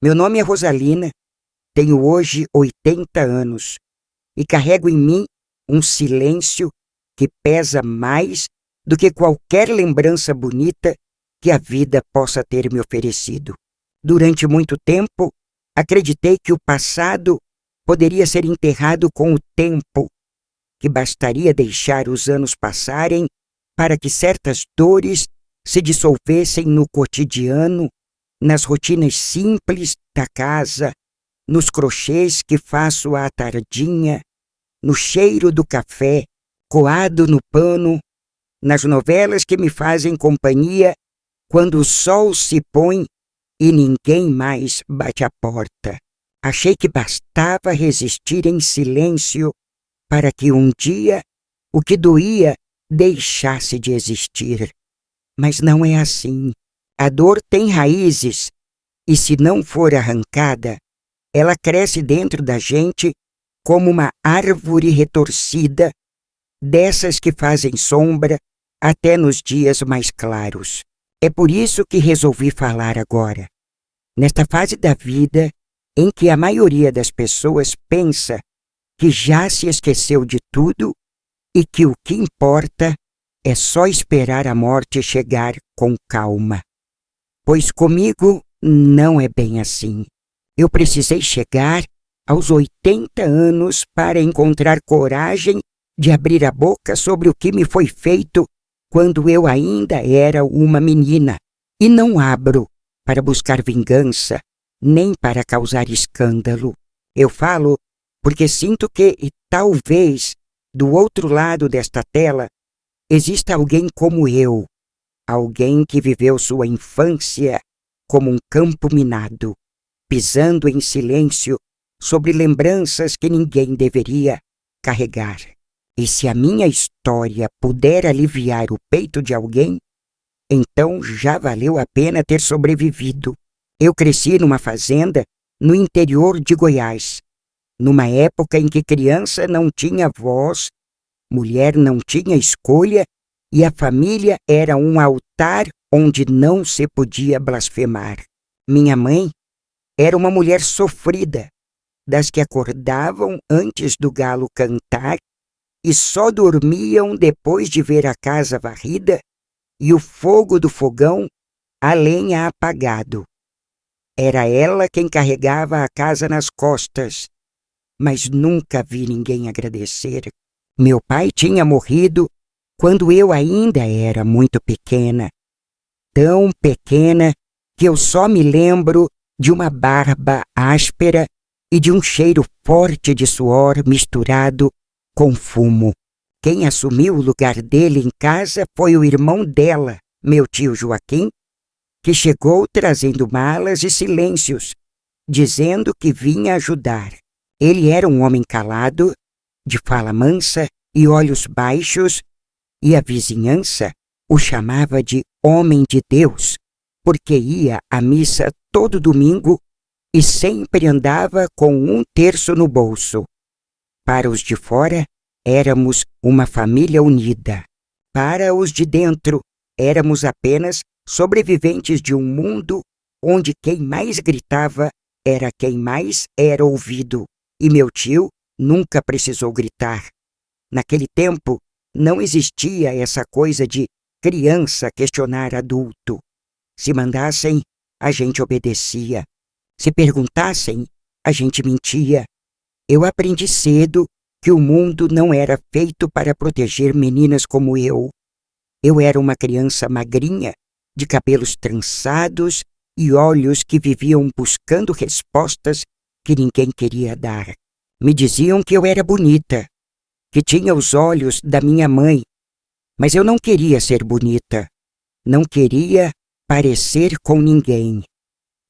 Meu nome é Rosalina, tenho hoje 80 anos e carrego em mim um silêncio que pesa mais do que qualquer lembrança bonita que a vida possa ter me oferecido. Durante muito tempo, acreditei que o passado poderia ser enterrado com o tempo, que bastaria deixar os anos passarem para que certas dores se dissolvessem no cotidiano, nas rotinas simples da casa, nos crochês que faço à tardinha, no cheiro do café coado no pano, nas novelas que me fazem companhia quando o sol se põe e ninguém mais bate a porta. Achei que bastava resistir em silêncio para que um dia o que doía deixasse de existir. Mas não é assim. A dor tem raízes e, se não for arrancada, ela cresce dentro da gente como uma árvore retorcida, dessas que fazem sombra até nos dias mais claros. É por isso que resolvi falar agora. Nesta fase da vida em que a maioria das pessoas pensa que já se esqueceu de tudo e que o que importa é só esperar a morte chegar com calma. Pois comigo não é bem assim. Eu precisei chegar aos 80 anos para encontrar coragem de abrir a boca sobre o que me foi feito quando eu ainda era uma menina. E não abro para buscar vingança, nem para causar escândalo. Eu falo porque sinto que, talvez, do outro lado desta tela, exista alguém como eu, alguém que viveu sua infância como um campo minado, pisando em silêncio sobre lembranças que ninguém deveria carregar. E se a minha história puder aliviar o peito de alguém, então já valeu a pena ter sobrevivido. Eu cresci numa fazenda no interior de Goiás, numa época em que criança não tinha voz, mulher não tinha escolha e a família era um altar onde não se podia blasfemar. Minha mãe era uma mulher sofrida, das que acordavam antes do galo cantar e só dormiam depois de ver a casa varrida e o fogo do fogão a lenha apagado. Era ela quem carregava a casa nas costas, mas nunca vi ninguém agradecer. Meu pai tinha morrido quando eu ainda era muito pequena, tão pequena que eu só me lembro de uma barba áspera e de um cheiro forte de suor misturado com fumo. Quem assumiu o lugar dele em casa foi o irmão dela, meu tio Joaquim, que chegou trazendo malas e silêncios, dizendo que vinha ajudar. Ele era um homem calado, de fala mansa e olhos baixos, e a vizinhança o chamava de homem de Deus, porque ia à missa todo domingo e sempre andava com um terço no bolso. Para os de fora, éramos uma família unida. Para os de dentro, éramos apenas sobreviventes de um mundo onde quem mais gritava era quem mais era ouvido, e meu tio nunca precisou gritar. Naquele tempo, não existia essa coisa de criança questionar adulto. Se mandassem, a gente obedecia. Se perguntassem, a gente mentia. Eu aprendi cedo que o mundo não era feito para proteger meninas como eu. Eu era uma criança magrinha, de cabelos trançados e olhos que viviam buscando respostas que ninguém queria dar. Me diziam que eu era bonita, que tinha os olhos da minha mãe, mas eu não queria ser bonita, não queria parecer com ninguém.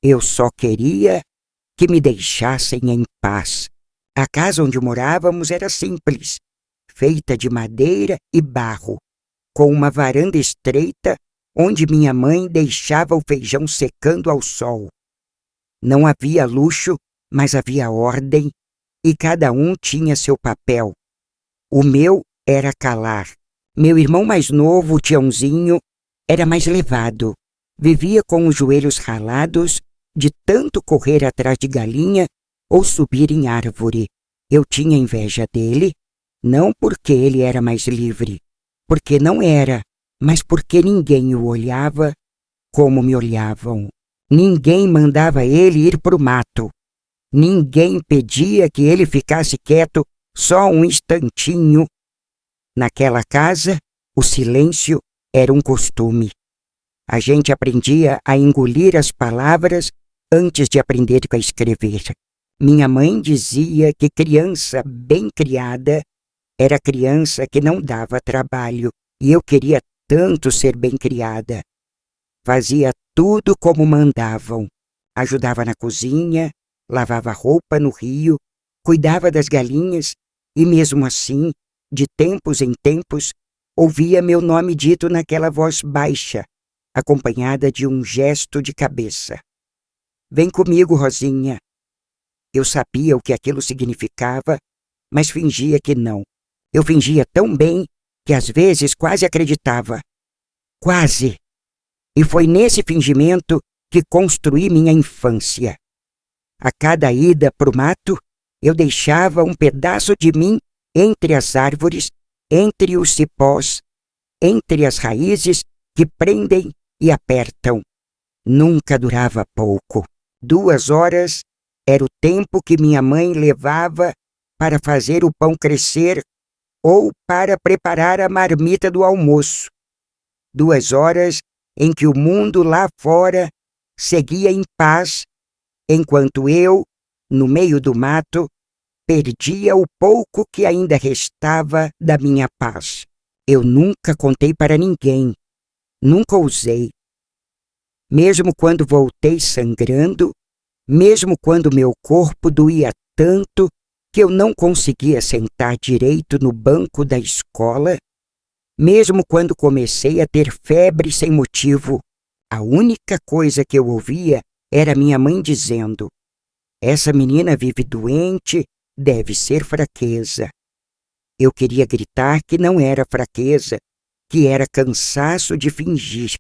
Eu só queria que me deixassem em paz. A casa onde morávamos era simples, feita de madeira e barro, com uma varanda estreita onde minha mãe deixava o feijão secando ao sol. Não havia luxo, mas havia ordem, e cada um tinha seu papel. O meu era calar. Meu irmão mais novo, o Tiãozinho, era mais levado. Vivia com os joelhos ralados de tanto correr atrás de galinha ou subir em árvore. Eu tinha inveja dele, não porque ele era mais livre, porque não era, mas porque ninguém o olhava como me olhavam. Ninguém mandava ele ir para o mato. Ninguém pedia que ele ficasse quieto só um instantinho. Naquela casa, o silêncio era um costume. A gente aprendia a engolir as palavras antes de aprender a escrever. Minha mãe dizia que criança bem criada era criança que não dava trabalho, e eu queria tanto ser bem criada. Fazia tudo como mandavam. Ajudava na cozinha, lavava roupa no rio, cuidava das galinhas e, mesmo assim, de tempos em tempos, ouvia meu nome dito naquela voz baixa, acompanhada de um gesto de cabeça. Vem comigo, Rosinha. Eu sabia o que aquilo significava, mas fingia que não. Eu fingia tão bem que às vezes quase acreditava. Quase. E foi nesse fingimento que construí minha infância. A cada ida para o mato, eu deixava um pedaço de mim entre as árvores, entre os cipós, entre as raízes que prendem e apertam. Nunca durava pouco. 2 horas era o tempo que minha mãe levava para fazer o pão crescer ou para preparar a marmita do almoço. 2 horas em que o mundo lá fora seguia em paz, enquanto eu, no meio do mato, perdia o pouco que ainda restava da minha paz. Eu nunca contei para ninguém, nunca ousei. Mesmo quando voltei sangrando, mesmo quando meu corpo doía tanto que eu não conseguia sentar direito no banco da escola, mesmo quando comecei a ter febre sem motivo, a única coisa que eu ouvia era minha mãe dizendo: essa menina vive doente, deve ser fraqueza. Eu queria gritar que não era fraqueza, que era cansaço de fingir,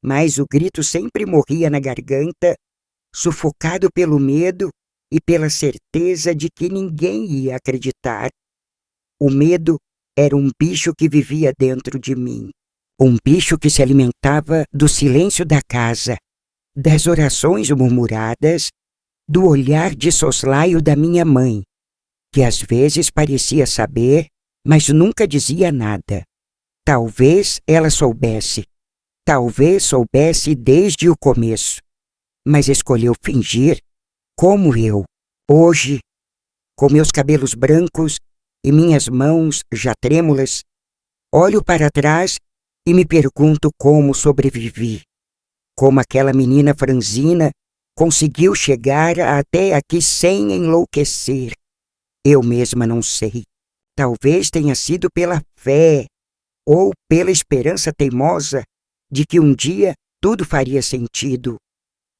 mas o grito sempre morria na garganta, sufocado pelo medo e pela certeza de que ninguém ia acreditar. O medo era um bicho que vivia dentro de mim, um bicho que se alimentava do silêncio da casa, das orações murmuradas, do olhar de soslaio da minha mãe, que às vezes parecia saber, mas nunca dizia nada. Talvez ela soubesse, talvez soubesse desde o começo, mas escolheu fingir como eu, hoje, com meus cabelos brancos e minhas mãos já trêmulas, olho para trás e me pergunto como sobrevivi, como aquela menina franzina conseguiu chegar até aqui sem enlouquecer. Eu mesma não sei. Talvez tenha sido pela fé ou pela esperança teimosa de que um dia tudo faria sentido,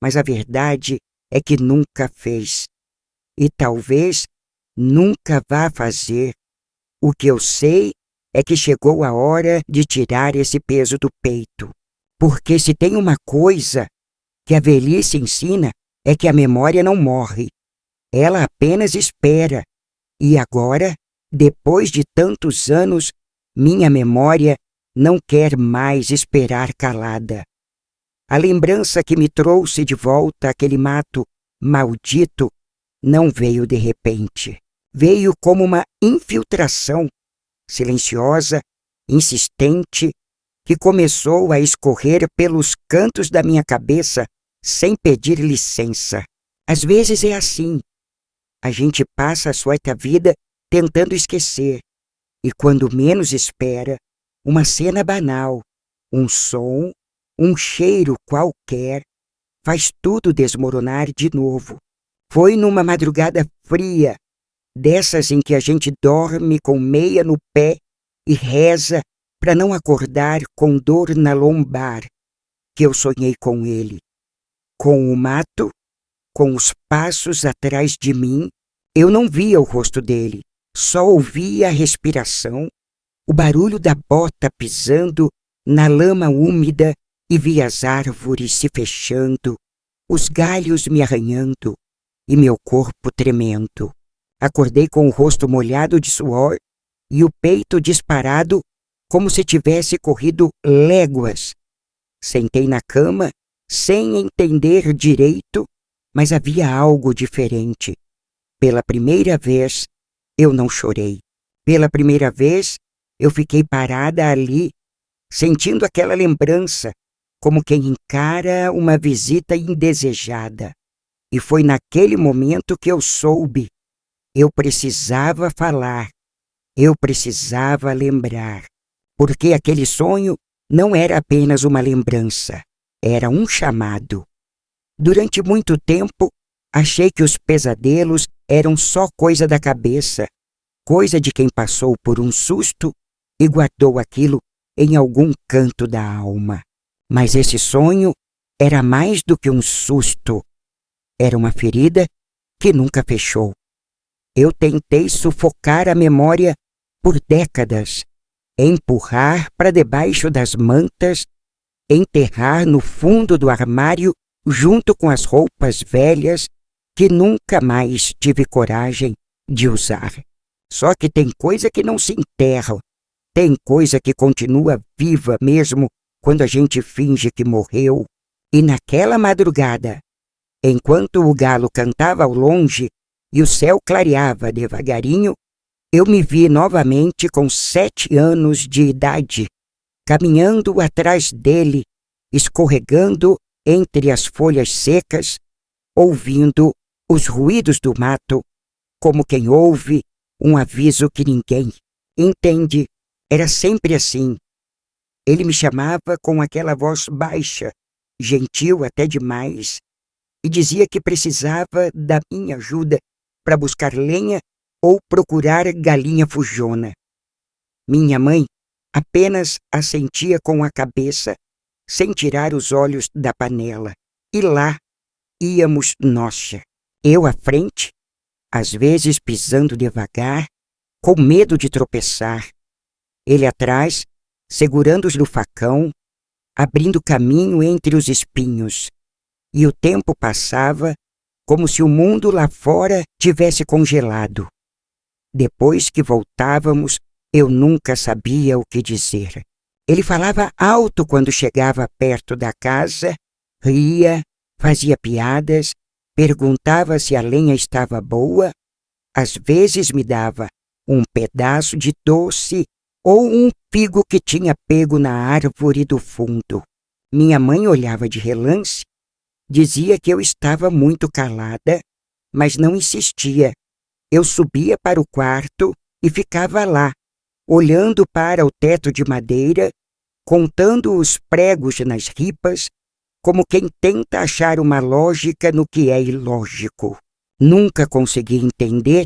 mas a verdade é que nunca fez. E talvez nunca vá fazer. O que eu sei é que chegou a hora de tirar esse peso do peito. Porque se tem uma coisa que a velhice ensina é que a memória não morre. Ela apenas espera. E agora, depois de tantos anos, minha memória não quer mais esperar calada. A lembrança que me trouxe de volta àquele mato maldito não veio de repente. Veio como uma infiltração, silenciosa, insistente, que começou a escorrer pelos cantos da minha cabeça sem pedir licença. Às vezes é assim. A gente passa a sua vida tentando esquecer, e quando menos espera, uma cena banal, um som, um cheiro qualquer, faz tudo desmoronar de novo. Foi numa madrugada fria, dessas em que a gente dorme com meia no pé e reza para não acordar com dor na lombar, que eu sonhei com ele. Com o mato, com os passos atrás de mim, eu não via o rosto dele, só ouvia a respiração, o barulho da bota pisando na lama úmida e via as árvores se fechando, os galhos me arranhando e meu corpo tremendo. Acordei com o rosto molhado de suor e o peito disparado como se tivesse corrido léguas. Sentei na cama sem entender direito, mas havia algo diferente. Pela primeira vez, eu não chorei. Pela primeira vez, eu fiquei parada ali, sentindo aquela lembrança, como quem encara uma visita indesejada. E foi naquele momento que eu soube. Eu precisava falar. Eu precisava lembrar. Porque aquele sonho não era apenas uma lembrança. Era um chamado. Durante muito tempo, achei que os pesadelos eram só coisa da cabeça, coisa de quem passou por um susto e guardou aquilo em algum canto da alma. Mas esse sonho era mais do que um susto. Era uma ferida que nunca fechou. Eu tentei sufocar a memória por décadas, empurrar para debaixo das mantas, enterrar no fundo do armário junto com as roupas velhas que nunca mais tive coragem de usar. Só que tem coisa que não se enterra, tem coisa que continua viva mesmo quando a gente finge que morreu. E naquela madrugada, enquanto o galo cantava ao longe e o céu clareava devagarinho, eu me vi novamente com 7 anos de idade, caminhando atrás dele, escorregando entre as folhas secas, ouvindo os ruídos do mato, como quem ouve um aviso que ninguém entende. Era sempre assim. Ele me chamava com aquela voz baixa, gentil até demais, e dizia que precisava da minha ajuda para buscar lenha ou procurar galinha fujona. Minha mãe apenas assentia com a cabeça, sem tirar os olhos da panela. E lá íamos nós, eu à frente, às vezes pisando devagar, com medo de tropeçar. Ele atrás, segurando-os no facão, abrindo caminho entre os espinhos. E o tempo passava como se o mundo lá fora tivesse congelado. Depois que voltávamos, eu nunca sabia o que dizer. Ele falava alto quando chegava perto da casa, ria, fazia piadas, perguntava se a lenha estava boa, às vezes me dava um pedaço de doce ou um figo que tinha pego na árvore do fundo. Minha mãe olhava de relance, dizia que eu estava muito calada, mas não insistia. Eu subia para o quarto e ficava lá, olhando para o teto de madeira, contando os pregos nas ripas, como quem tenta achar uma lógica no que é ilógico. Nunca consegui entender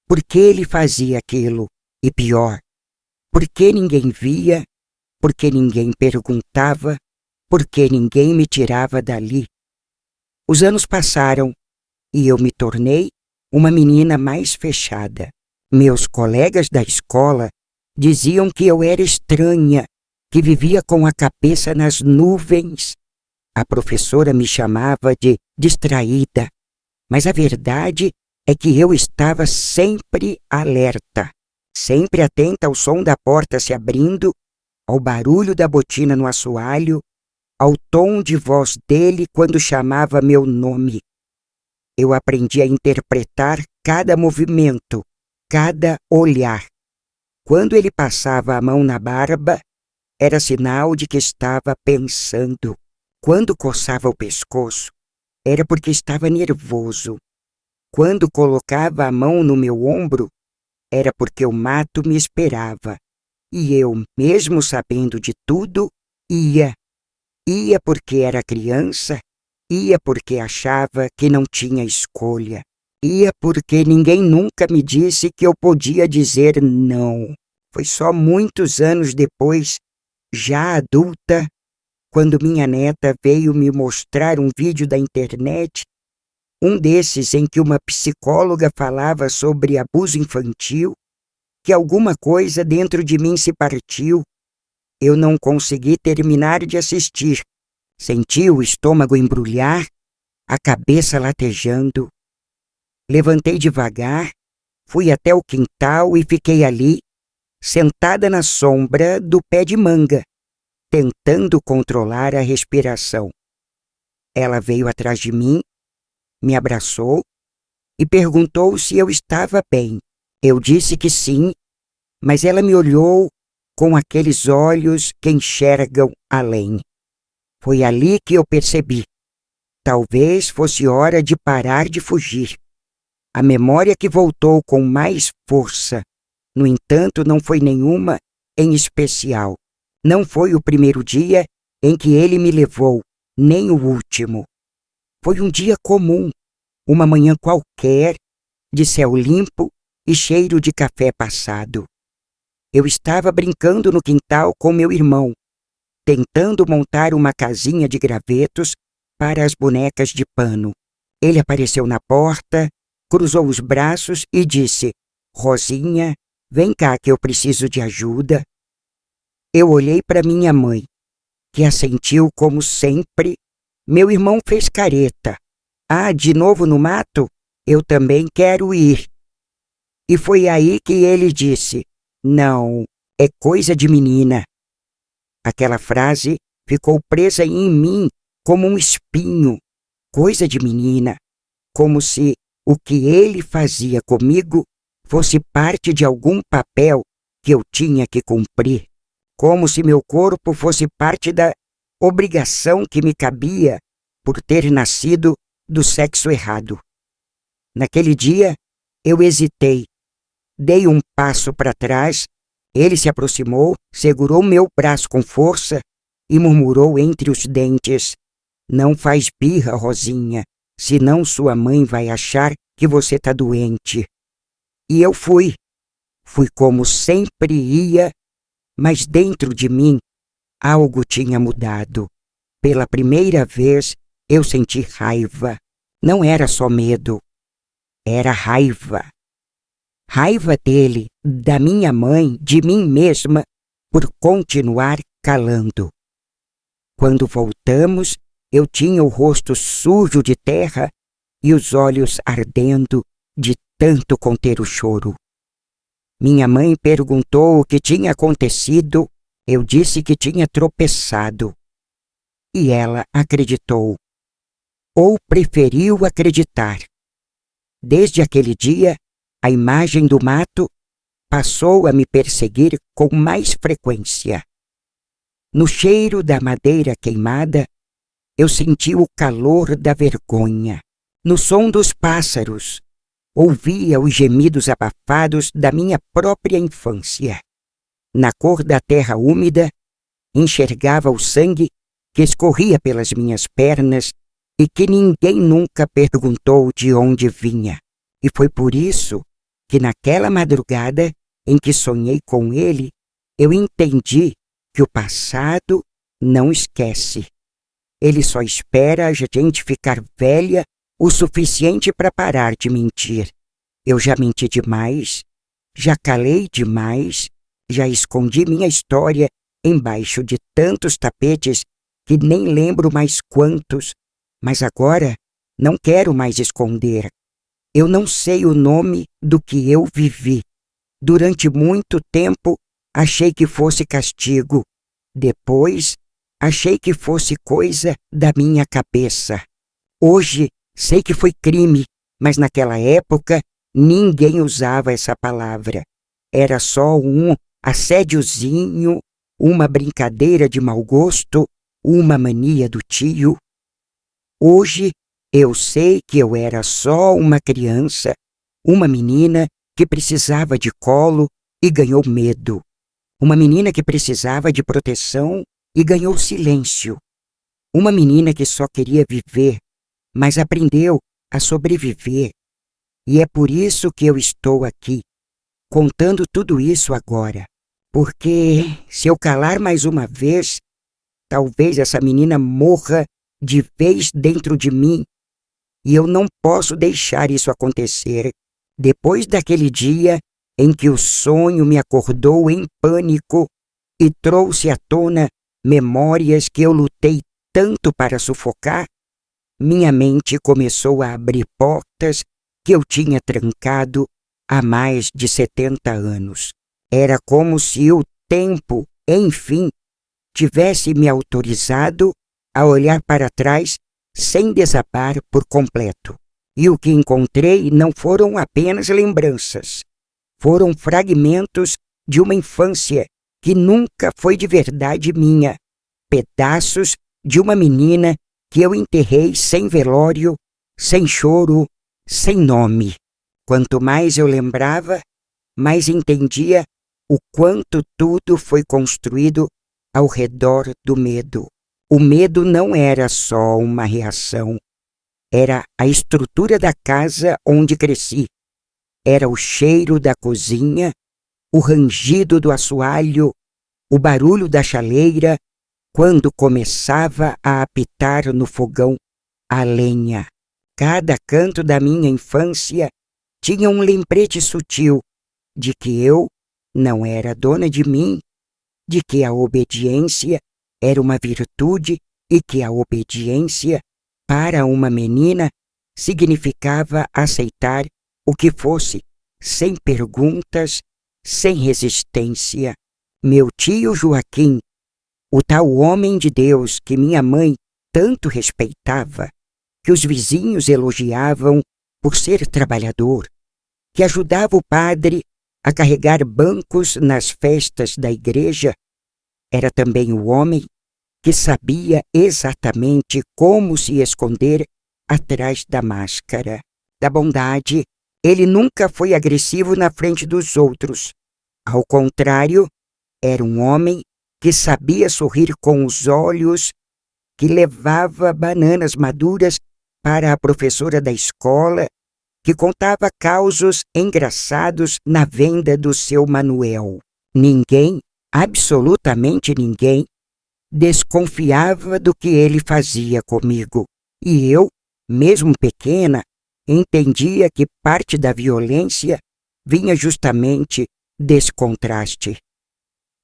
por que ele fazia aquilo, e pior, por que ninguém via, por que ninguém perguntava, por que ninguém me tirava dali. Os anos passaram e eu me tornei uma menina mais fechada. Meus colegas da escola diziam que eu era estranha, que vivia com a cabeça nas nuvens. A professora me chamava de distraída, mas a verdade é que eu estava sempre alerta, sempre atenta ao som da porta se abrindo, ao barulho da botina no assoalho, ao tom de voz dele quando chamava meu nome. Eu aprendi a interpretar cada movimento, cada olhar. Quando ele passava a mão na barba, era sinal de que estava pensando. Quando coçava o pescoço, era porque estava nervoso. Quando colocava a mão no meu ombro, era porque o mato me esperava. E eu, mesmo sabendo de tudo, ia. Ia porque era criança, ia porque achava que não tinha escolha. Ia porque ninguém nunca me disse que eu podia dizer não. Foi só muitos anos depois, já adulta, quando minha neta veio me mostrar um vídeo da internet, um desses em que uma psicóloga falava sobre abuso infantil, que alguma coisa dentro de mim se partiu. Eu não consegui terminar de assistir. Senti o estômago embrulhar a cabeça latejando. Levantei devagar, fui até o quintal e fiquei ali, sentada na sombra do pé de manga, tentando controlar a respiração. Ela veio atrás de mim, me abraçou e perguntou se eu estava bem. Eu disse que sim, mas ela me olhou com aqueles olhos que enxergam além. Foi ali que eu percebi. Talvez fosse hora de parar de fugir. A memória que voltou com mais força, no entanto, não foi nenhuma em especial. Não foi o primeiro dia em que ele me levou, nem o último. Foi um dia comum, uma manhã qualquer, de céu limpo e cheiro de café passado. Eu estava brincando no quintal com meu irmão, tentando montar uma casinha de gravetos para as bonecas de pano. Ele apareceu na porta, cruzou os braços e disse: "Rosinha, vem cá que eu preciso de ajuda." Eu olhei para minha mãe, que assentiu como sempre. Meu irmão fez careta. "Ah, de novo no mato? Eu também quero ir." E foi aí que ele disse: "Não, é coisa de menina." Aquela frase ficou presa em mim como um espinho. Coisa de menina. Como se o que ele fazia comigo fosse parte de algum papel que eu tinha que cumprir. Como se meu corpo fosse parte da obrigação que me cabia por ter nascido do sexo errado. Naquele dia, eu hesitei. Dei um passo para trás, ele se aproximou, segurou meu braço com força e murmurou entre os dentes: "Não faz birra, Rosinha, senão sua mãe vai achar que você está doente." E eu fui. Fui como sempre ia, mas dentro de mim algo tinha mudado. Pela primeira vez eu senti raiva. Não era só medo, era raiva. Raiva dele, da minha mãe, de mim mesma, por continuar calando. Quando voltamos, eu tinha o rosto sujo de terra e os olhos ardendo de tanto conter o choro. Minha mãe perguntou o que tinha acontecido. Eu disse que tinha tropeçado. E ela acreditou. Ou preferiu acreditar. Desde aquele dia, a imagem do mato passou a me perseguir com mais frequência. No cheiro da madeira queimada, eu senti o calor da vergonha. No som dos pássaros, ouvia os gemidos abafados da minha própria infância. Na cor da terra úmida, enxergava o sangue que escorria pelas minhas pernas e que ninguém nunca perguntou de onde vinha. E foi por isso que naquela madrugada em que sonhei com ele, eu entendi que o passado não esquece. Ele só espera a gente ficar velha o suficiente para parar de mentir. Eu já menti demais, já calei demais, já escondi minha história embaixo de tantos tapetes que nem lembro mais quantos, mas agora não quero mais esconder. Eu não sei o nome do que eu vivi. Durante muito tempo, achei que fosse castigo. Depois, achei que fosse coisa da minha cabeça. Hoje, sei que foi crime, mas naquela época, ninguém usava essa palavra. Era só um assédiozinho, uma brincadeira de mau gosto, uma mania do tio. Hoje, eu sei que eu era só uma criança, uma menina que precisava de colo e ganhou medo. Uma menina que precisava de proteção e ganhou silêncio. Uma menina que só queria viver, mas aprendeu a sobreviver. E é por isso que eu estou aqui, contando tudo isso agora. Porque se eu calar mais uma vez, talvez essa menina morra de vez dentro de mim. E eu não posso deixar isso acontecer. Depois daquele dia em que o sonho me acordou em pânico e trouxe à tona memórias que eu lutei tanto para sufocar, minha mente começou a abrir portas que eu tinha trancado há mais de 70 anos. Era como se o tempo, enfim, tivesse me autorizado a olhar para trás sem desabar por completo. E o que encontrei não foram apenas lembranças. Foram fragmentos de uma infância que nunca foi de verdade minha. Pedaços de uma menina que eu enterrei sem velório, sem choro, sem nome. Quanto mais eu lembrava, mais entendia o quanto tudo foi construído ao redor do medo. O medo não era só uma reação. Era a estrutura da casa onde cresci. Era o cheiro da cozinha, o rangido do assoalho, o barulho da chaleira quando começava a apitar no fogão a lenha. Cada canto da minha infância tinha um lembrete sutil de que eu não era dona de mim, de que a obediência era uma virtude e que a obediência, para uma menina, significava aceitar o que fosse, sem perguntas, sem resistência. Meu tio Joaquim, o tal homem de Deus que minha mãe tanto respeitava, que os vizinhos elogiavam por ser trabalhador, que ajudava o padre a carregar bancos nas festas da igreja, era também o homem que sabia exatamente como se esconder atrás da máscara. Da bondade, ele nunca foi agressivo na frente dos outros. Ao contrário, era um homem que sabia sorrir com os olhos, que levava bananas maduras para a professora da escola, que contava causos engraçados na venda do seu Manuel. Ninguém, absolutamente ninguém, desconfiava do que ele fazia comigo. E eu, mesmo pequena, entendia que parte da violência vinha justamente desse contraste.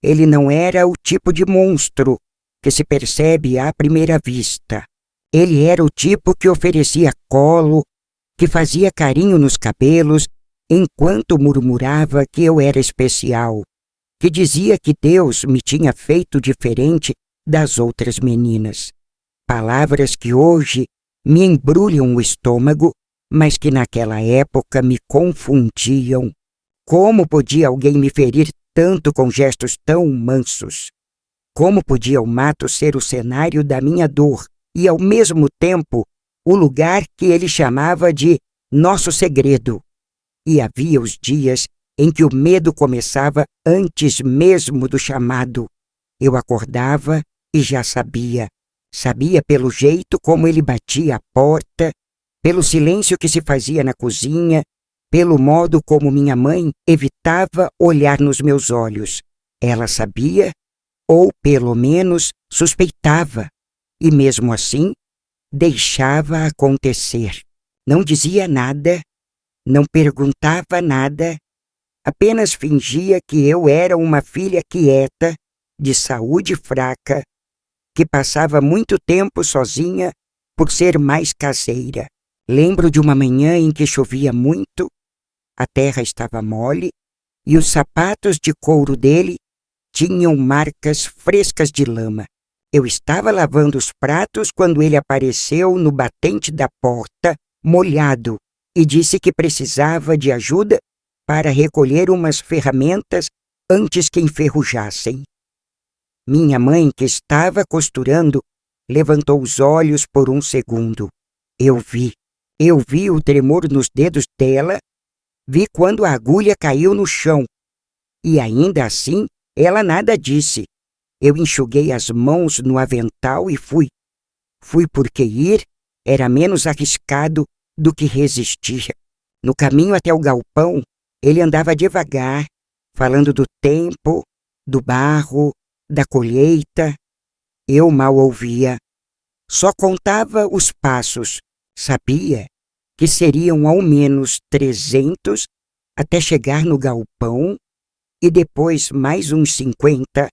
Ele não era o tipo de monstro que se percebe à primeira vista. Ele era o tipo que oferecia colo, que fazia carinho nos cabelos, enquanto murmurava que eu era especial, que dizia que Deus me tinha feito diferente das outras meninas. Palavras que hoje me embrulham o estômago, mas que naquela época me confundiam. Como podia alguém me ferir tanto com gestos tão mansos? Como podia o mato ser o cenário da minha dor e, ao mesmo tempo, o lugar que ele chamava de nosso segredo? E havia os dias em que o medo começava antes mesmo do chamado. Eu acordava e já sabia. Sabia pelo jeito como ele batia a porta, pelo silêncio que se fazia na cozinha, pelo modo como minha mãe evitava olhar nos meus olhos. Ela sabia, ou pelo menos suspeitava, e mesmo assim deixava acontecer. Não dizia nada, não perguntava nada, apenas fingia que eu era uma filha quieta, de saúde fraca, que passava muito tempo sozinha por ser mais caseira. Lembro de uma manhã em que chovia muito, a terra estava mole e os sapatos de couro dele tinham marcas frescas de lama. Eu estava lavando os pratos quando ele apareceu no batente da porta, molhado, e disse que precisava de ajuda para recolher umas ferramentas antes que enferrujassem. Minha mãe, que estava costurando, levantou os olhos por um segundo. Eu vi o tremor nos dedos dela, vi quando a agulha caiu no chão. E ainda assim, ela nada disse. Eu enxuguei as mãos no avental e fui. Fui porque ir era menos arriscado do que resistir. No caminho até o galpão, ele andava devagar, falando do tempo, do barro, da colheita. Eu mal ouvia. Só contava os passos. Sabia que seriam ao menos 300 até chegar no galpão e depois mais uns 50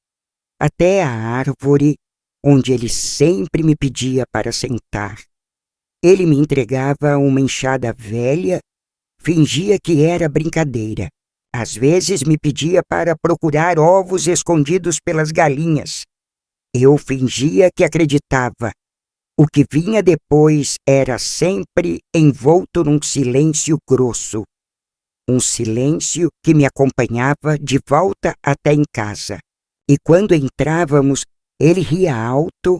até a árvore onde ele sempre me pedia para sentar. Ele me entregava uma enxada velha, fingia que era brincadeira. Às vezes me pedia para procurar ovos escondidos pelas galinhas. Eu fingia que acreditava. O que vinha depois era sempre envolto num silêncio grosso. Um silêncio que me acompanhava de volta até em casa. E quando entrávamos, ele ria alto,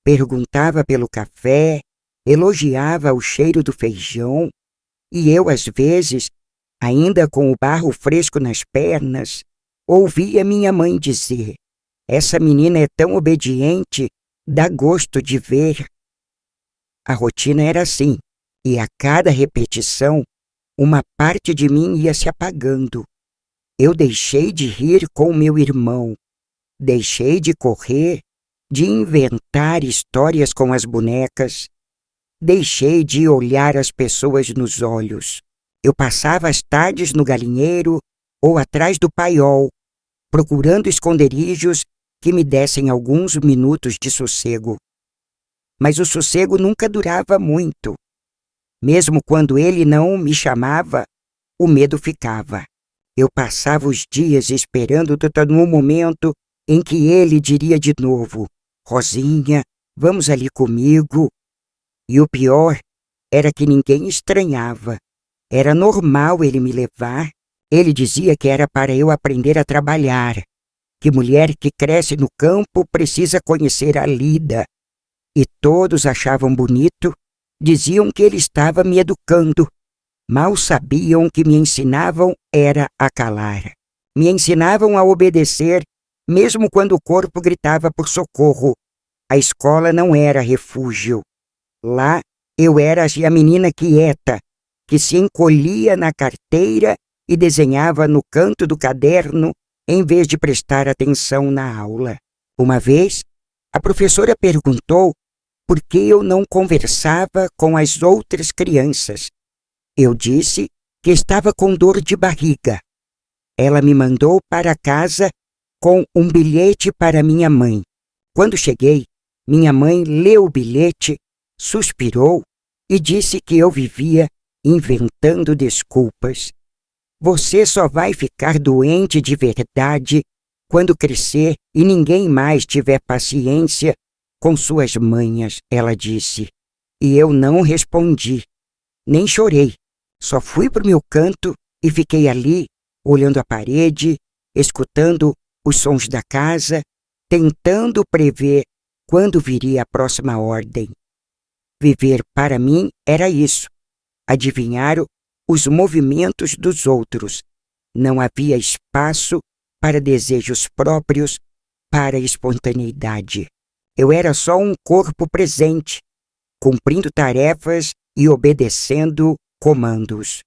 perguntava pelo café, elogiava o cheiro do feijão, e eu, às vezes, ainda com o barro fresco nas pernas, ouvia minha mãe dizer: "Essa menina é tão obediente, dá gosto de ver." A rotina era assim, e a cada repetição, uma parte de mim ia se apagando. Eu deixei de rir com meu irmão, deixei de correr, de inventar histórias com as bonecas, deixei de olhar as pessoas nos olhos. Eu passava as tardes no galinheiro ou atrás do paiol, procurando esconderijos que me dessem alguns minutos de sossego. Mas o sossego nunca durava muito. Mesmo quando ele não me chamava, o medo ficava. Eu passava os dias esperando no momento em que ele diria de novo: "Rosinha, vamos ali comigo." E o pior era que ninguém estranhava. Era normal ele me levar. Ele dizia que era para eu aprender a trabalhar, que mulher que cresce no campo precisa conhecer a lida. E todos achavam bonito, diziam que ele estava me educando. Mal sabiam que me ensinavam era a calar. Me ensinavam a obedecer, mesmo quando o corpo gritava por socorro. A escola não era refúgio. Lá eu era a menina quieta, que se encolhia na carteira e desenhava no canto do caderno em vez de prestar atenção na aula. Uma vez, a professora perguntou por que eu não conversava com as outras crianças. Eu disse que estava com dor de barriga. Ela me mandou para casa com um bilhete para minha mãe. Quando cheguei, minha mãe leu o bilhete, suspirou e disse que eu vivia inventando desculpas. "Você só vai ficar doente de verdade quando crescer e ninguém mais tiver paciência com suas manhas", ela disse. E eu não respondi, nem chorei. Só fui para o meu canto e fiquei ali, olhando a parede, escutando os sons da casa, tentando prever quando viria a próxima ordem. Viver para mim era isso, adivinhar os movimentos dos outros. Não havia espaço para desejos próprios, para espontaneidade. Eu era só um corpo presente, cumprindo tarefas e obedecendo comandos.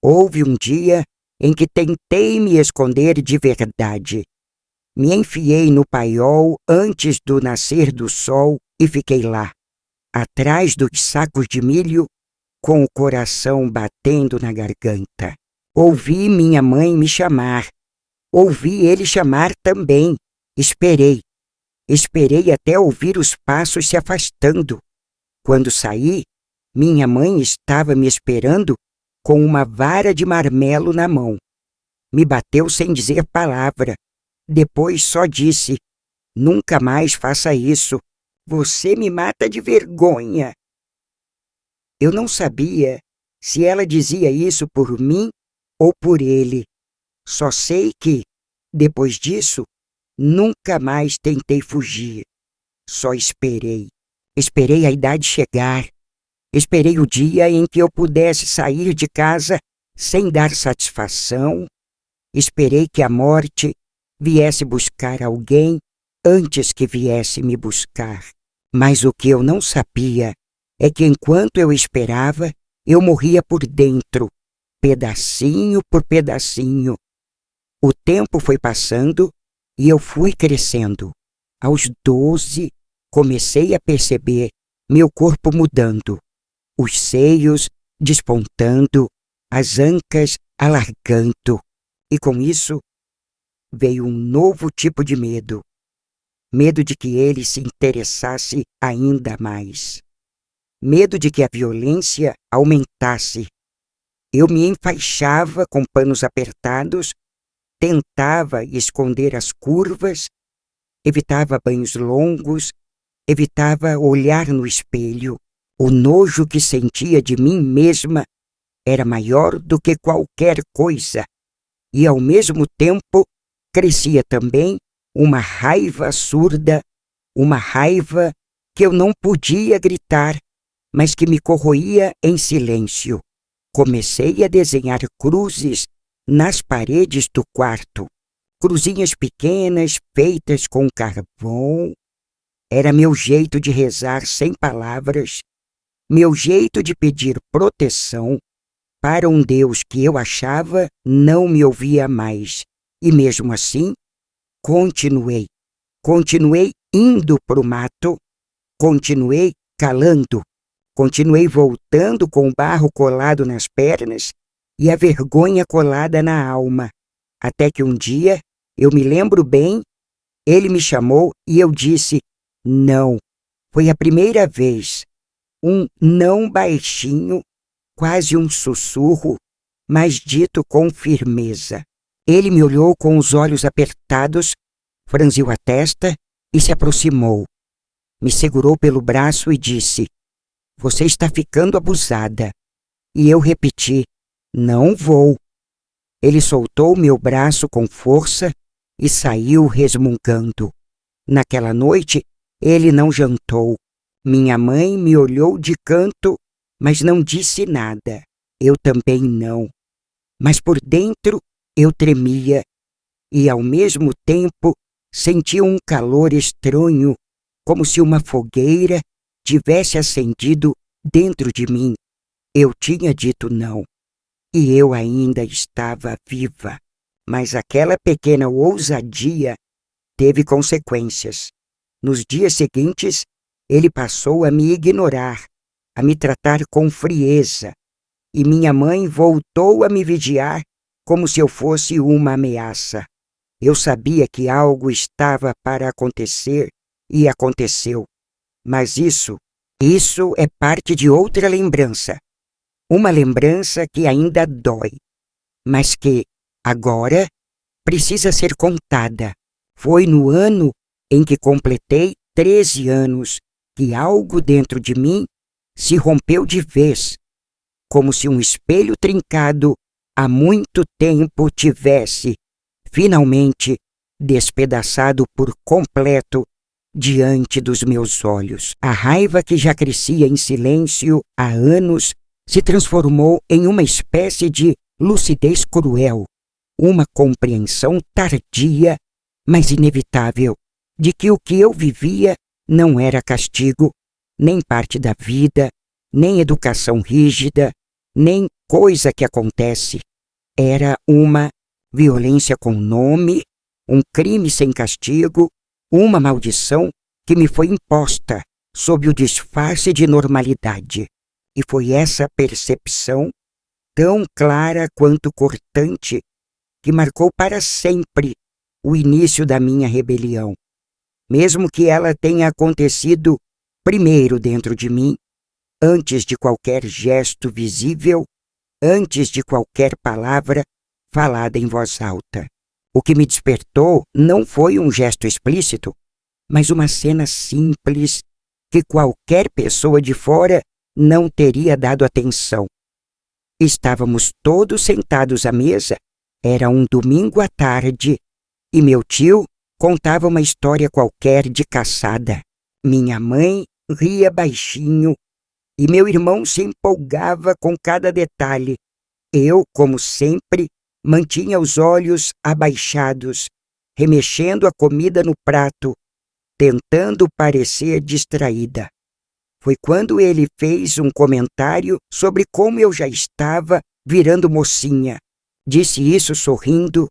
Houve um dia em que tentei me esconder de verdade. Me enfiei no paiol antes do nascer do sol e fiquei lá, atrás dos sacos de milho, com o coração batendo na garganta. Ouvi minha mãe me chamar. Ouvi ele chamar também. Esperei. Esperei até ouvir os passos se afastando. Quando saí, minha mãe estava me esperando com uma vara de marmelo na mão. Me bateu sem dizer palavra. Depois só disse: "Nunca mais faça isso. Você me mata de vergonha." Eu não sabia se ela dizia isso por mim ou por ele. Só sei que, depois disso, nunca mais tentei fugir. Só esperei. Esperei a idade chegar. Esperei o dia em que eu pudesse sair de casa sem dar satisfação. Esperei que a morte viesse buscar alguém antes que viesse me buscar. Mas o que eu não sabia é que enquanto eu esperava, eu morria por dentro, pedacinho por pedacinho. O tempo foi passando e eu fui crescendo. Aos 12, comecei a perceber meu corpo mudando, os seios despontando, as ancas alargando. E com isso, veio um novo tipo de medo. Medo de que ele se interessasse ainda mais. medo de que a violência aumentasse. Eu me enfaixava com panos apertados, tentava esconder as curvas, evitava banhos longos, evitava olhar no espelho. O nojo que sentia de mim mesma era maior do que qualquer coisa, e ao mesmo tempo crescia também uma raiva surda, uma raiva que eu não podia gritar, mas que me corroía em silêncio. Comecei a desenhar cruzes nas paredes do quarto, cruzinhas pequenas feitas com carvão. Era meu jeito de rezar sem palavras, meu jeito de pedir proteção para um Deus que eu achava não me ouvia mais. E mesmo assim, continuei indo para o mato, continuei calando, continuei voltando com o barro colado nas pernas e a vergonha colada na alma, até que um dia, eu me lembro bem, ele me chamou e eu disse não. Foi a primeira vez, um não baixinho, quase um sussurro, mas dito com firmeza. Ele me olhou com os olhos apertados, franziu a testa e se aproximou. Me segurou pelo braço e disse: "Você está ficando abusada." E eu repeti: "Não vou." Ele soltou meu braço com força e saiu resmungando. Naquela noite, ele não jantou. Minha mãe me olhou de canto, mas não disse nada. Eu também não. Mas por dentro eu tremia e, ao mesmo tempo, sentia um calor estranho, como se uma fogueira tivesse acendido dentro de mim. Eu tinha dito não, e eu ainda estava viva. Mas aquela pequena ousadia teve consequências. Nos dias seguintes, ele passou a me ignorar, a me tratar com frieza, e minha mãe voltou a me vigiar como se eu fosse uma ameaça. Eu sabia que algo estava para acontecer e aconteceu. Mas isso é parte de outra lembrança. Uma lembrança que ainda dói, mas que, agora, precisa ser contada. Foi no ano em que completei 13 anos que algo dentro de mim se rompeu de vez, como se um espelho trincado há muito tempo tivesse, finalmente, despedaçado por completo diante dos meus olhos. A raiva que já crescia em silêncio há anos se transformou em uma espécie de lucidez cruel, uma compreensão tardia, mas inevitável, de que o que eu vivia não era castigo, nem parte da vida, nem educação rígida, nem coisa que acontece. Era uma violência com nome, um crime sem castigo, uma maldição que me foi imposta sob o disfarce de normalidade. E foi essa percepção, tão clara quanto cortante, que marcou para sempre o início da minha rebelião. Mesmo que ela tenha acontecido primeiro dentro de mim, antes de qualquer gesto visível, antes de qualquer palavra falada em voz alta. O que me despertou não foi um gesto explícito, mas uma cena simples que qualquer pessoa de fora não teria dado atenção. Estávamos todos sentados à mesa, era um domingo à tarde, e meu tio contava uma história qualquer de caçada. Minha mãe ria baixinho e meu irmão se empolgava com cada detalhe. Eu, como sempre, mantinha os olhos abaixados, remexendo a comida no prato, tentando parecer distraída. Foi quando ele fez um comentário sobre como eu já estava virando mocinha. Disse isso sorrindo,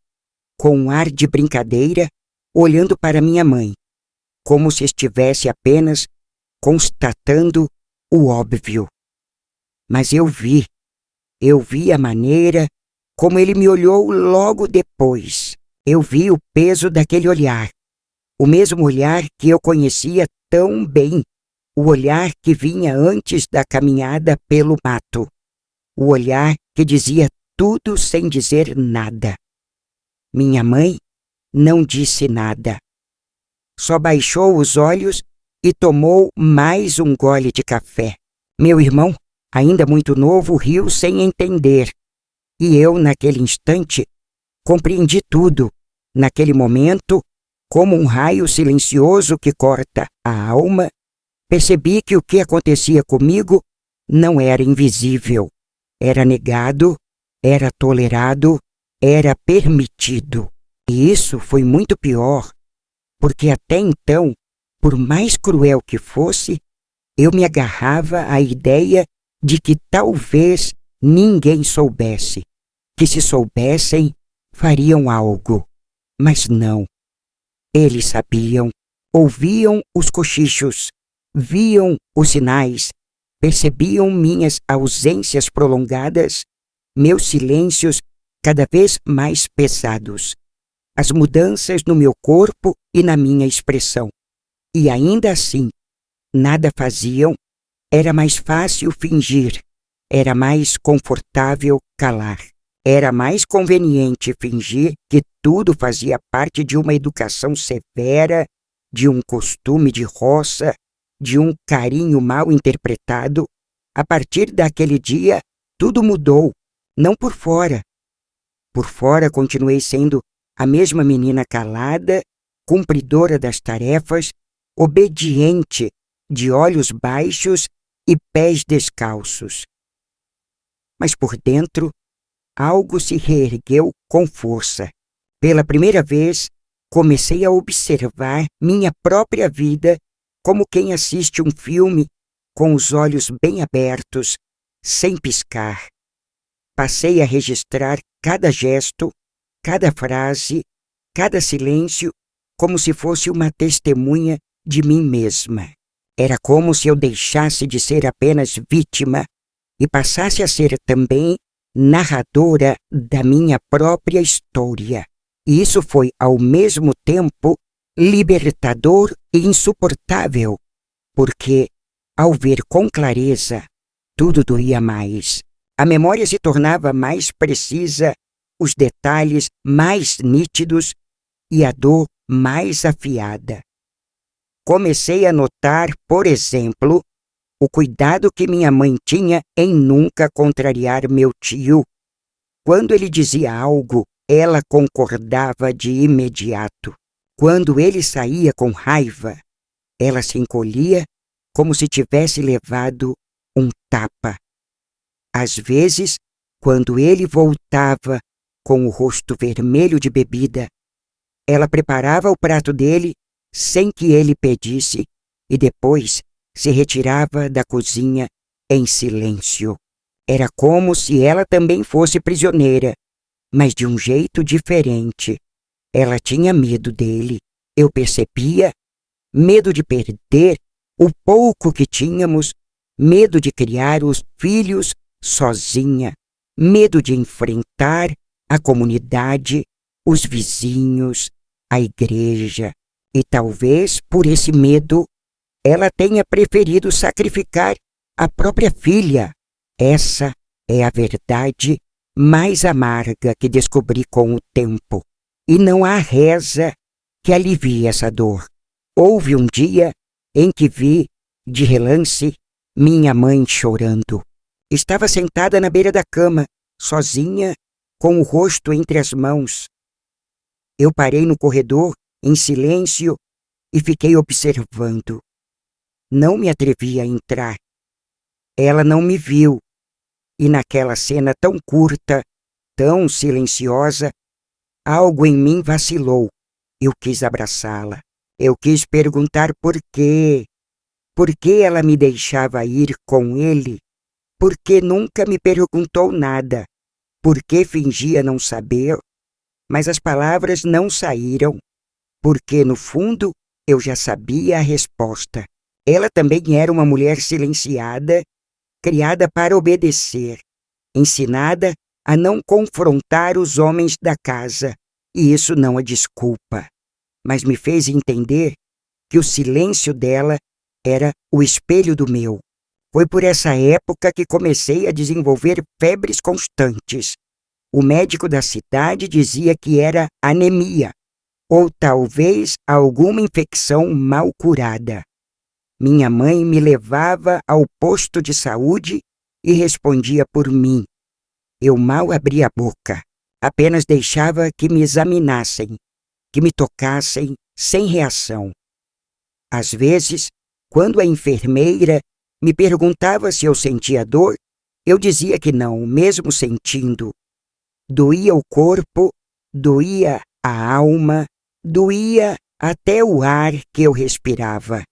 com um ar de brincadeira, olhando para minha mãe, como se estivesse apenas constatando o óbvio. Mas eu vi a maneira como ele me olhou logo depois. Eu vi o peso daquele olhar, o mesmo olhar que eu conhecia tão bem, o olhar que vinha antes da caminhada pelo mato, o olhar que dizia tudo sem dizer nada. Minha mãe não disse nada. Só baixou os olhos e tomou mais um gole de café. Meu irmão, ainda muito novo, riu sem entender. E eu, naquele instante, compreendi tudo. Naquele momento, como um raio silencioso que corta a alma, percebi que o que acontecia comigo não era invisível. Era negado, era tolerado, era permitido. E isso foi muito pior, porque até então, por mais cruel que fosse, eu me agarrava à ideia de que talvez ninguém soubesse, que se soubessem, fariam algo. Mas não. Eles sabiam, ouviam os cochichos, viam os sinais, percebiam minhas ausências prolongadas, meus silêncios cada vez mais pesados, as mudanças no meu corpo e na minha expressão. E ainda assim, nada faziam. Era mais fácil fingir, era mais confortável calar. Era mais conveniente fingir que tudo fazia parte de uma educação severa, de um costume de roça, de um carinho mal interpretado. A partir daquele dia, tudo mudou, não por fora. Por fora, continuei sendo a mesma menina calada, cumpridora das tarefas, obediente, de olhos baixos e pés descalços. Mas por dentro, algo se reergueu com força. Pela primeira vez, comecei a observar minha própria vida como quem assiste um filme com os olhos bem abertos, sem piscar. Passei a registrar cada gesto, cada frase, cada silêncio, como se fosse uma testemunha de mim mesma. Era como se eu deixasse de ser apenas vítima e passasse a ser também narradora da minha própria história. E isso foi, ao mesmo tempo, libertador e insuportável, porque, ao ver com clareza, tudo doía mais. A memória se tornava mais precisa, os detalhes mais nítidos e a dor mais afiada. Comecei a notar, por exemplo, o cuidado que minha mãe tinha em nunca contrariar meu tio. Quando ele dizia algo, ela concordava de imediato. Quando ele saía com raiva, ela se encolhia como se tivesse levado um tapa. Às vezes, quando ele voltava com o rosto vermelho de bebida, ela preparava o prato dele sem que ele pedisse e depois se retirava da cozinha em silêncio. Era como se ela também fosse prisioneira, mas de um jeito diferente. Ela tinha medo dele, eu percebia, medo de perder o pouco que tínhamos, medo de criar os filhos sozinha, medo de enfrentar a comunidade, os vizinhos, a igreja. E talvez por esse medo ela tenha preferido sacrificar a própria filha. Essa é a verdade mais amarga que descobri com o tempo. E não há reza que alivie essa dor. Houve um dia em que vi, de relance, minha mãe chorando. Estava sentada na beira da cama, sozinha, com o rosto entre as mãos. Eu parei no corredor, em silêncio, e fiquei observando. Não me atrevi a entrar. Ela não me viu, e naquela cena tão curta, tão silenciosa, algo em mim vacilou. Eu quis abraçá-la. Eu quis perguntar por quê. Por que ela me deixava ir com ele? Por que nunca me perguntou nada? Por que fingia não saber? Mas as palavras não saíram, porque no fundo eu já sabia a resposta. Ela também era uma mulher silenciada, criada para obedecer, ensinada a não confrontar os homens da casa, e isso não é desculpa, mas me fez entender que o silêncio dela era o espelho do meu. Foi por essa época que comecei a desenvolver febres constantes. O médico da cidade dizia que era anemia, ou talvez alguma infecção mal curada. Minha mãe me levava ao posto de saúde e respondia por mim. Eu mal abria a boca, apenas deixava que me examinassem, que me tocassem sem reação. Às vezes, quando a enfermeira me perguntava se eu sentia dor, eu dizia que não, mesmo sentindo. Doía o corpo, doía a alma, doía até o ar que eu respirava.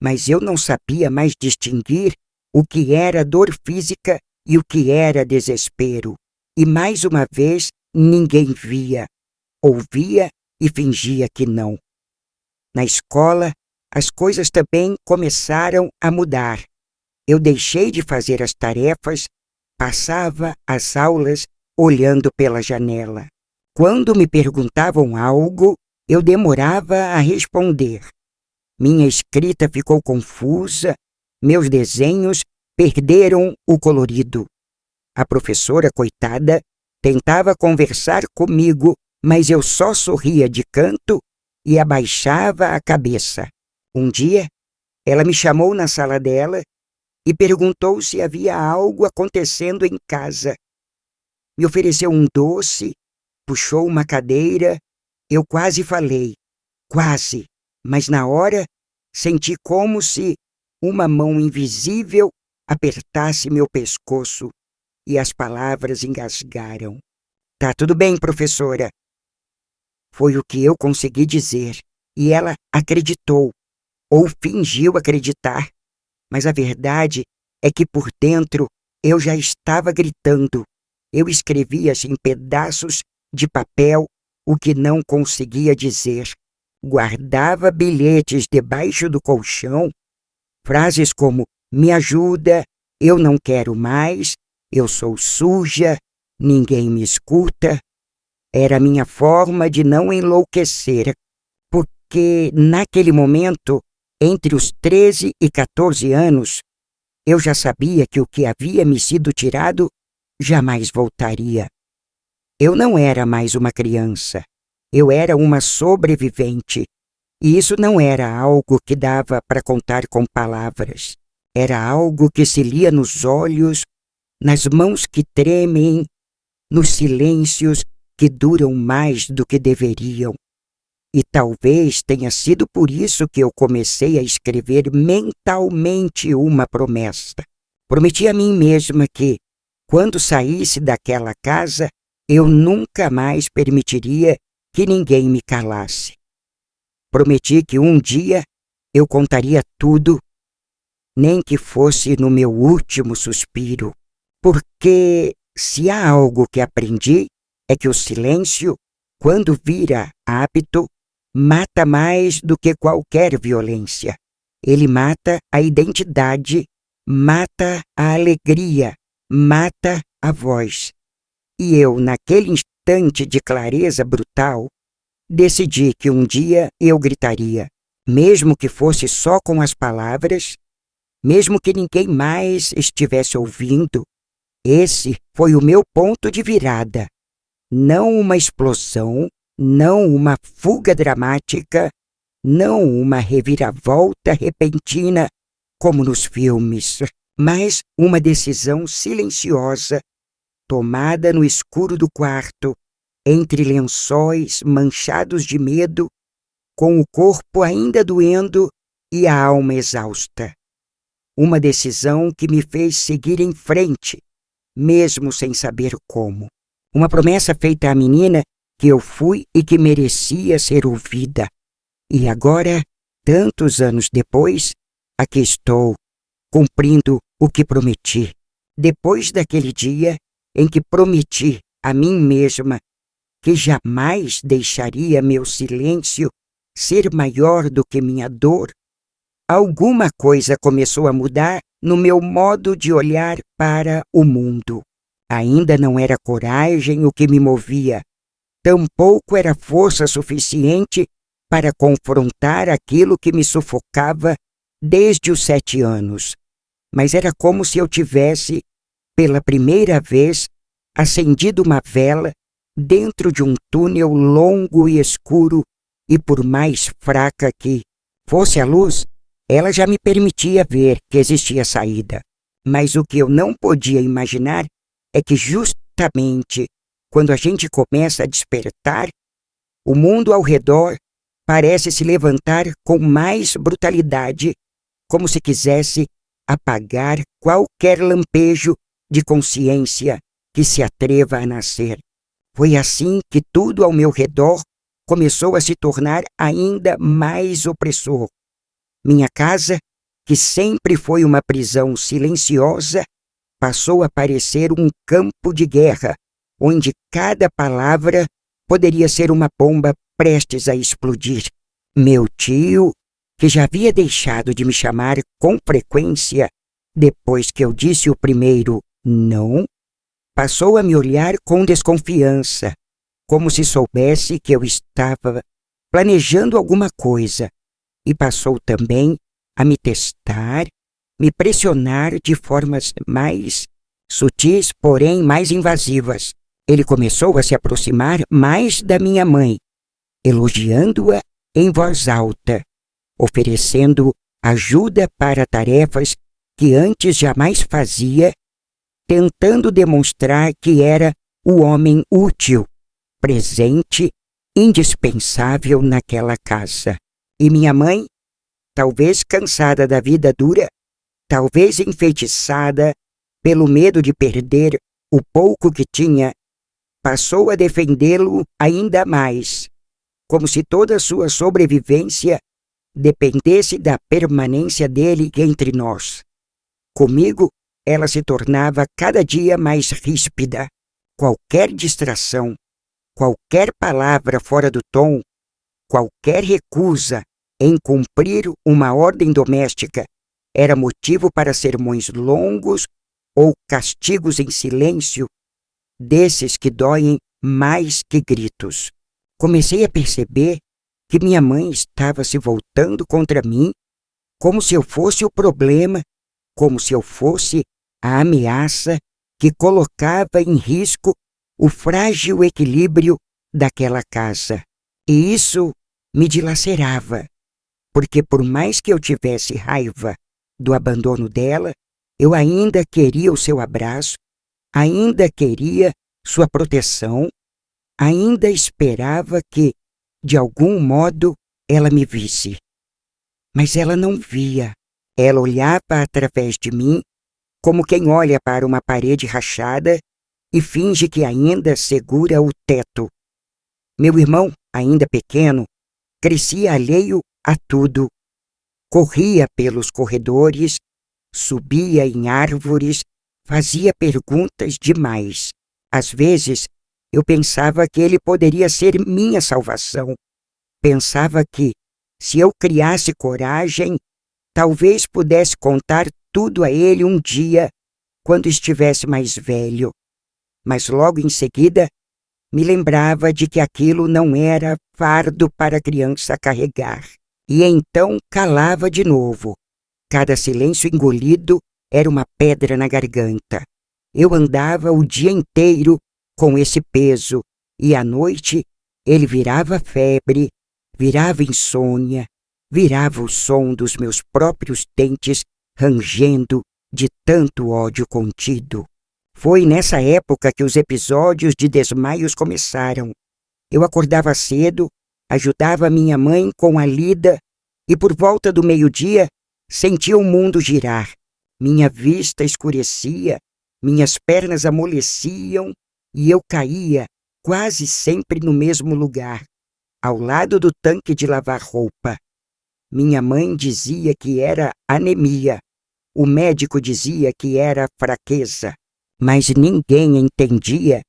Mas eu não sabia mais distinguir o que era dor física e o que era desespero. E mais uma vez ninguém via, ouvia e fingia que não. Na escola, as coisas também começaram a mudar. Eu deixei de fazer as tarefas, passava as aulas olhando pela janela. Quando me perguntavam algo, eu demorava a responder. Minha escrita ficou confusa, meus desenhos perderam o colorido. A professora, coitada, tentava conversar comigo, mas eu só sorria de canto e abaixava a cabeça. Um dia, ela me chamou na sala dela e perguntou se havia algo acontecendo em casa. Me ofereceu um doce, puxou uma cadeira. Eu quase falei, quase, mas na hora senti como se uma mão invisível apertasse meu pescoço e as palavras engasgaram. Tá tudo bem, professora. Foi o que eu consegui dizer e ela acreditou, ou fingiu acreditar. Mas a verdade é que por dentro eu já estava gritando. Eu escrevia em pedaços de papel o que não conseguia dizer. Guardava bilhetes debaixo do colchão, frases como "me ajuda", "eu não quero mais", "eu sou suja", "ninguém me escuta". Era a minha forma de não enlouquecer, porque naquele momento, entre os 13 e 14 anos, eu já sabia que o que havia me sido tirado jamais voltaria. Eu não era mais uma criança, eu era uma sobrevivente, e isso não era algo que dava para contar com palavras. Era algo que se lia nos olhos, nas mãos que tremem, nos silêncios que duram mais do que deveriam. E talvez tenha sido por isso que eu comecei a escrever mentalmente uma promessa. Prometi a mim mesma que, quando saísse daquela casa, eu nunca mais permitiria que ninguém me calasse. Prometi que um dia eu contaria tudo, nem que fosse no meu último suspiro, porque se há algo que aprendi é que o silêncio, quando vira hábito, mata mais do que qualquer violência. Ele mata a identidade, mata a alegria, mata a voz. E eu, naquele instante de clareza brutal, decidi que um dia eu gritaria, mesmo que fosse só com as palavras, mesmo que ninguém mais estivesse ouvindo. Esse foi o meu ponto de virada. Não uma explosão, não uma fuga dramática, não uma reviravolta repentina, como nos filmes, mas uma decisão silenciosa, tomada no escuro do quarto, entre lençóis manchados de medo, com o corpo ainda doendo e a alma exausta. Uma decisão que me fez seguir em frente, mesmo sem saber como. Uma promessa feita à menina que eu fui e que merecia ser ouvida. E agora, tantos anos depois, aqui estou, cumprindo o que prometi. Depois daquele dia em que prometi a mim mesma que jamais deixaria meu silêncio ser maior do que minha dor, alguma coisa começou a mudar no meu modo de olhar para o mundo. Ainda não era coragem o que me movia, tampouco era força suficiente para confrontar aquilo que me sufocava desde os 7 anos, mas era como se eu tivesse, pela primeira vez, acendido uma vela dentro de um túnel longo e escuro, e por mais fraca que fosse a luz, ela já me permitia ver que existia saída. Mas o que eu não podia imaginar é que justamente quando a gente começa a despertar, o mundo ao redor parece se levantar com mais brutalidade, como se quisesse apagar qualquer lampejo de consciência que se atreva a nascer. Foi assim que tudo ao meu redor começou a se tornar ainda mais opressor. Minha casa, que sempre foi uma prisão silenciosa, passou a parecer um campo de guerra, onde cada palavra poderia ser uma bomba prestes a explodir. Meu tio, que já havia deixado de me chamar com frequência depois que eu disse o primeiro não, passou a me olhar com desconfiança, como se soubesse que eu estava planejando alguma coisa, e passou também a me testar, me pressionar de formas mais sutis, porém mais invasivas. Ele começou a se aproximar mais da minha mãe, elogiando-a em voz alta, oferecendo ajuda para tarefas que antes jamais fazia, tentando demonstrar que era o homem útil, presente, indispensável naquela casa. E minha mãe, talvez cansada da vida dura, talvez enfeitiçada pelo medo de perder o pouco que tinha, passou a defendê-lo ainda mais, como se toda a sua sobrevivência dependesse da permanência dele entre nós. Comigo, ela se tornava cada dia mais ríspida. Qualquer distração, qualquer palavra fora do tom, qualquer recusa em cumprir uma ordem doméstica era motivo para sermões longos ou castigos em silêncio, desses que doem mais que gritos. Comecei a perceber que minha mãe estava se voltando contra mim, como se eu fosse o problema, como se eu fosse a ameaça que colocava em risco o frágil equilíbrio daquela casa. E isso me dilacerava, porque por mais que eu tivesse raiva do abandono dela, eu ainda queria o seu abraço, ainda queria sua proteção, ainda esperava que, de algum modo, ela me visse. Mas ela não via. Ela olhava através de mim, como quem olha para uma parede rachada e finge que ainda segura o teto. Meu irmão, ainda pequeno, crescia alheio a tudo. Corria pelos corredores, subia em árvores, fazia perguntas demais. Às vezes, eu pensava que ele poderia ser minha salvação. Pensava que, se eu criasse coragem, talvez pudesse contar tudo a ele um dia, quando estivesse mais velho. Mas logo em seguida, me lembrava de que aquilo não era fardo para a criança carregar. E então calava de novo. Cada silêncio engolido era uma pedra na garganta. Eu andava o dia inteiro com esse peso, e à noite ele virava febre, virava insônia, virava o som dos meus próprios dentes rangendo de tanto ódio contido. Foi nessa época que os episódios de desmaios começaram. Eu acordava cedo, ajudava minha mãe com a lida e por volta do meio-dia sentia o mundo girar. Minha vista escurecia, minhas pernas amoleciam e eu caía quase sempre no mesmo lugar, ao lado do tanque de lavar roupa. Minha mãe dizia que era anemia. O médico dizia que era fraqueza. Mas ninguém entendia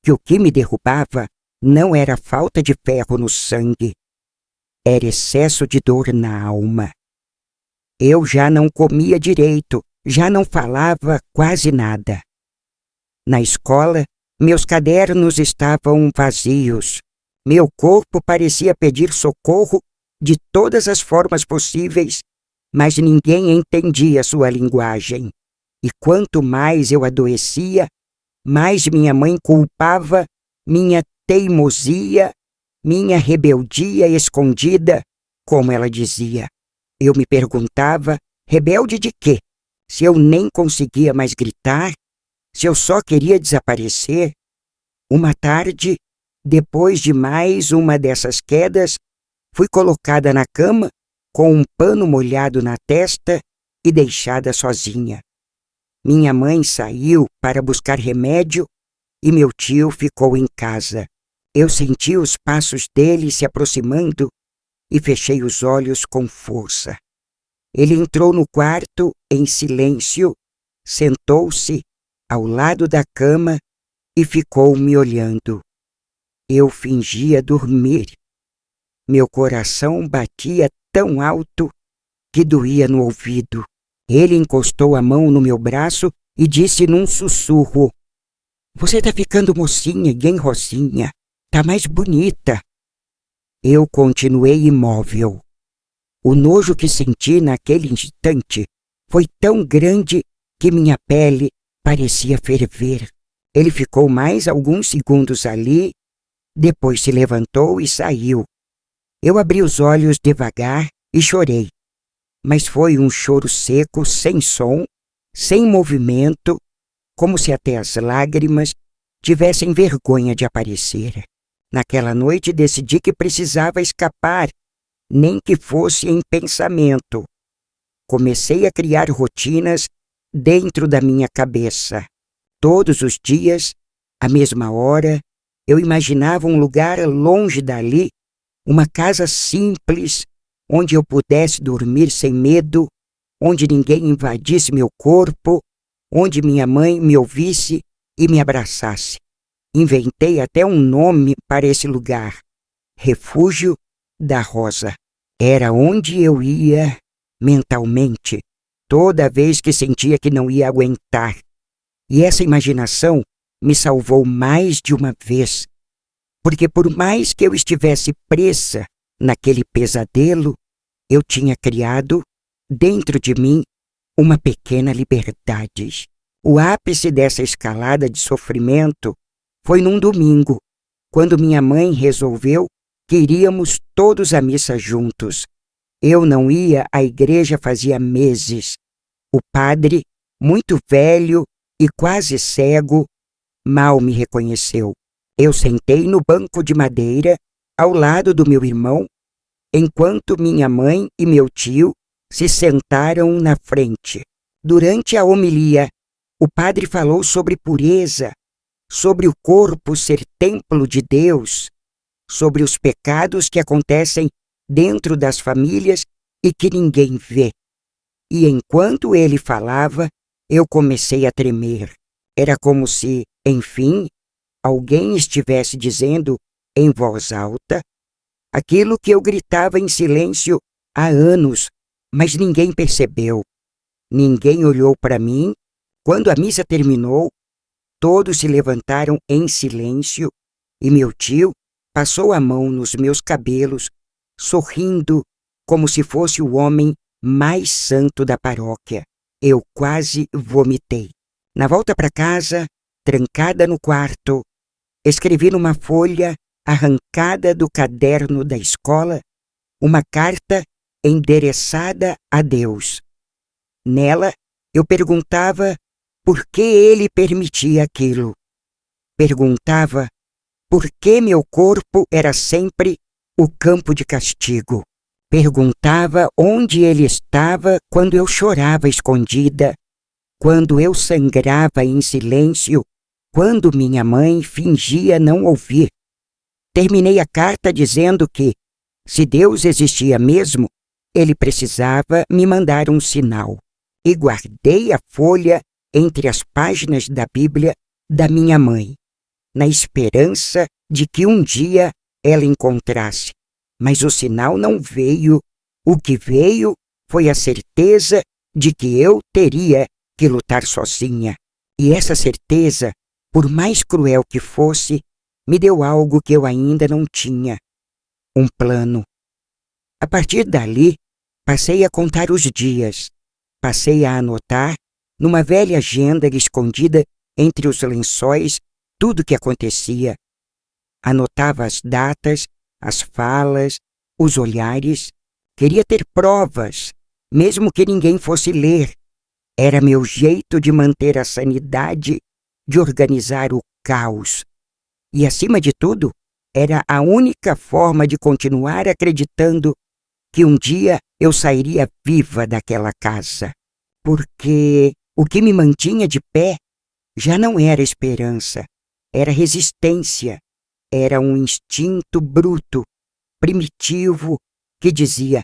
que o que me derrubava não era falta de ferro no sangue. Era excesso de dor na alma. Eu já não comia direito, já não falava quase nada. Na escola, meus cadernos estavam vazios. Meu corpo parecia pedir socorro de todas as formas possíveis, mas ninguém entendia sua linguagem. E quanto mais eu adoecia, mais minha mãe culpava minha teimosia, minha rebeldia escondida, como ela dizia. Eu me perguntava, rebelde de quê? Se eu nem conseguia mais gritar, se eu só queria desaparecer. Uma tarde, depois de mais uma dessas quedas, fui colocada na cama com um pano molhado na testa e deixada sozinha. Minha mãe saiu para buscar remédio e meu tio ficou em casa. Eu senti os passos dele se aproximando e fechei os olhos com força. Ele entrou no quarto em silêncio, sentou-se ao lado da cama e ficou me olhando. Eu fingia dormir. Meu coração batia tão alto que doía no ouvido. Ele encostou a mão no meu braço e disse num sussurro: "Você tá ficando mocinha, hein, Rosinha? Tá mais bonita." Eu continuei imóvel. O nojo que senti naquele instante foi tão grande que minha pele parecia ferver. Ele ficou mais alguns segundos ali, depois se levantou e saiu. Eu abri os olhos devagar e chorei, mas foi um choro seco, sem som, sem movimento, como se até as lágrimas tivessem vergonha de aparecer. Naquela noite decidi que precisava escapar, nem que fosse em pensamento. Comecei a criar rotinas dentro da minha cabeça. Todos os dias, à mesma hora, eu imaginava um lugar longe dali, uma casa simples, onde eu pudesse dormir sem medo, onde ninguém invadisse meu corpo, onde minha mãe me ouvisse e me abraçasse. Inventei até um nome para esse lugar: Refúgio da Rosa. Era onde eu ia mentalmente, toda vez que sentia que não ia aguentar. E essa imaginação me salvou mais de uma vez, porque por mais que eu estivesse presa naquele pesadelo, eu tinha criado, dentro de mim, uma pequena liberdade. O ápice dessa escalada de sofrimento foi num domingo, quando minha mãe resolveu que iríamos todos à missa juntos. Eu não ia à igreja fazia meses. O padre, muito velho e quase cego, mal me reconheceu. Eu sentei no banco de madeira, ao lado do meu irmão, enquanto minha mãe e meu tio se sentaram na frente. Durante a homilia, o padre falou sobre pureza, sobre o corpo ser templo de Deus, sobre os pecados que acontecem dentro das famílias e que ninguém vê. E enquanto ele falava, eu comecei a tremer. Era como se, enfim, alguém estivesse dizendo em voz alta aquilo que eu gritava em silêncio há anos, mas ninguém percebeu. Ninguém olhou para mim. Quando a missa terminou, todos se levantaram em silêncio e meu tio passou a mão nos meus cabelos, sorrindo como se fosse o homem mais santo da paróquia. Eu quase vomitei. Na volta para casa, trancada no quarto, escrevi numa folha arrancada do caderno da escola uma carta endereçada a Deus. Nela, eu perguntava por que ele permitia aquilo. Perguntava por que meu corpo era sempre o campo de castigo. Perguntava onde ele estava quando eu chorava escondida, quando eu sangrava em silêncio, quando minha mãe fingia não ouvir. Terminei a carta dizendo que, se Deus existia mesmo, ele precisava me mandar um sinal. E guardei a folha entre as páginas da Bíblia da minha mãe, na esperança de que um dia ela encontrasse. Mas o sinal não veio. O que veio foi a certeza de que eu teria que lutar sozinha. E essa certeza, por mais cruel que fosse, me deu algo que eu ainda não tinha: um plano. A partir dali, Passei a contar os dias. Passei a anotar, numa velha agenda escondida entre os lençóis, tudo o que acontecia. Anotava as datas, as falas, os olhares. Queria ter provas, mesmo que ninguém fosse ler. Era meu jeito de manter a sanidade, de organizar o caos. E, acima de tudo, era a única forma de continuar acreditando que um dia eu sairia viva daquela casa. Porque o que me mantinha de pé já não era esperança, era resistência, era um instinto bruto, primitivo, que dizia: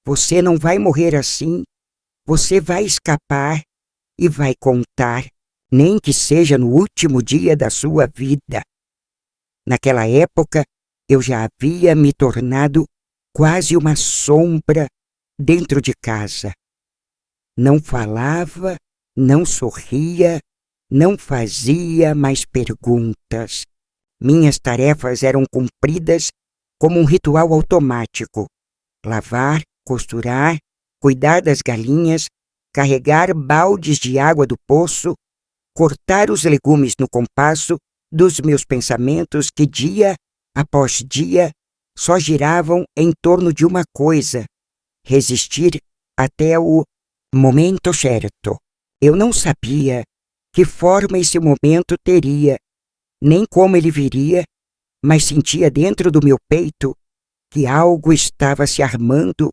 você não vai morrer assim, você vai escapar e vai contar, nem que seja no último dia da sua vida. Naquela época, eu já havia me tornado quase uma sombra dentro de casa. Não falava, não sorria, não fazia mais perguntas. Minhas tarefas eram cumpridas como um ritual automático: lavar, costurar, cuidar das galinhas, carregar baldes de água do poço, cortar os legumes no compasso dos meus pensamentos que, dia após dia, só giravam em torno de uma coisa: resistir até o momento certo. Eu não sabia que forma esse momento teria, nem como ele viria, mas sentia dentro do meu peito que algo estava se armando,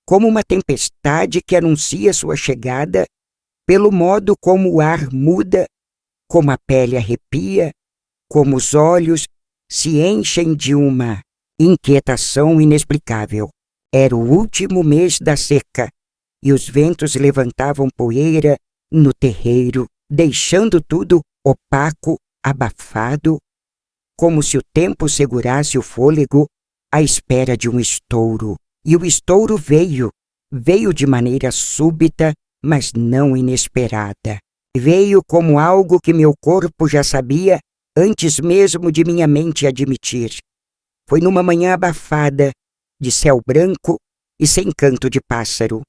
como uma tempestade que anuncia sua chegada, pelo modo como o ar muda, como a pele arrepia, como os olhos se enchem de uma inquietação inexplicável. Era o último mês da seca, e os ventos levantavam poeira no terreiro, deixando tudo opaco, abafado, como se o tempo segurasse o fôlego à espera de um estouro. E o estouro veio de maneira súbita, mas não inesperada. Veio como algo que meu corpo já sabia antes mesmo de minha mente admitir. Foi numa manhã abafada, de céu branco e sem canto de pássaro.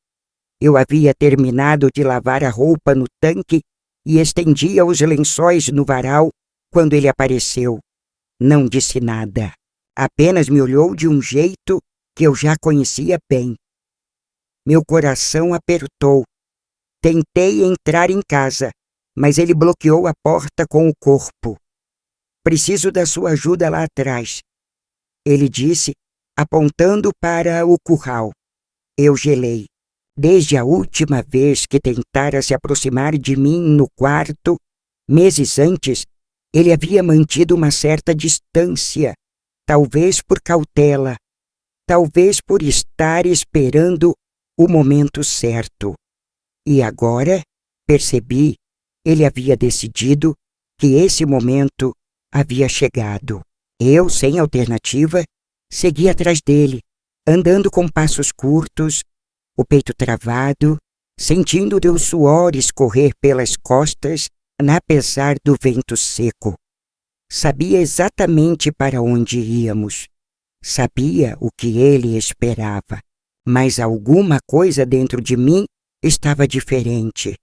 Eu havia terminado de lavar a roupa no tanque e estendia os lençóis no varal quando ele apareceu. Não disse nada. Apenas me olhou de um jeito que eu já conhecia bem. Meu coração apertou. Tentei entrar em casa, mas ele bloqueou a porta com o corpo. Preciso da sua ajuda lá atrás, ele disse, apontando para o curral. Eu gelei. Desde a última vez que tentara se aproximar de mim no quarto, meses antes, ele havia mantido uma certa distância, talvez por cautela, talvez por estar esperando o momento certo. E agora, percebi, ele havia decidido que esse momento havia chegado. Eu, sem alternativa, segui atrás dele, andando com passos curtos, o peito travado, sentindo o suor escorrer pelas costas, apesar do vento seco. Sabia exatamente para onde íamos. Sabia o que ele esperava. Mas alguma coisa dentro de mim estava diferente.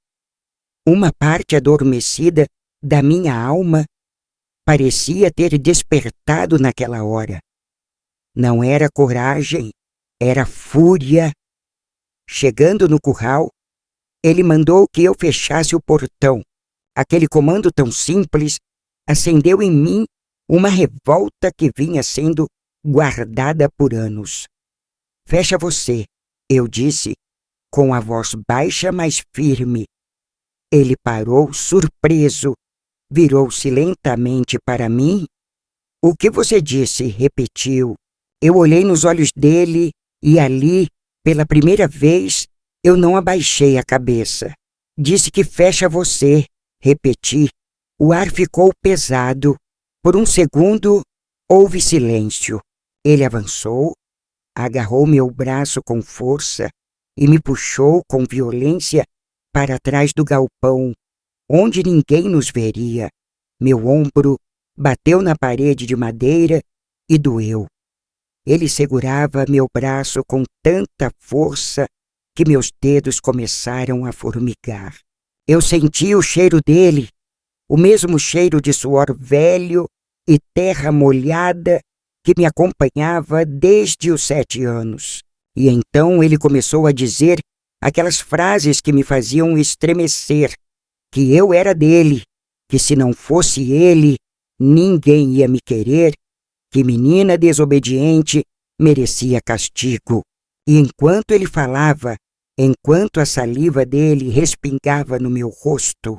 Uma parte adormecida da minha alma parecia ter despertado naquela hora. Não era coragem, era fúria. Chegando no curral, ele mandou que eu fechasse o portão. Aquele comando tão simples acendeu em mim uma revolta que vinha sendo guardada por anos. Fecha você, eu disse, com a voz baixa, mas firme. Ele parou, surpreso, virou-se lentamente para mim. O que você disse? Repetiu. Eu olhei nos olhos dele e ali, pela primeira vez, eu não abaixei a cabeça. Disse que fecha você, repeti. O ar ficou pesado. Por um segundo, houve silêncio. Ele avançou, agarrou meu braço com força e me puxou com violência para trás do galpão, onde ninguém nos veria. Meu ombro bateu na parede de madeira e doeu. Ele segurava meu braço com tanta força que meus dedos começaram a formigar. Eu senti o cheiro dele, o mesmo cheiro de suor velho e terra molhada que me acompanhava desde os 7 anos. E então ele começou a dizer aquelas frases que me faziam estremecer, que eu era dele, que se não fosse ele, ninguém ia me querer, que menina desobediente merecia castigo. E enquanto ele falava, enquanto a saliva dele respingava no meu rosto,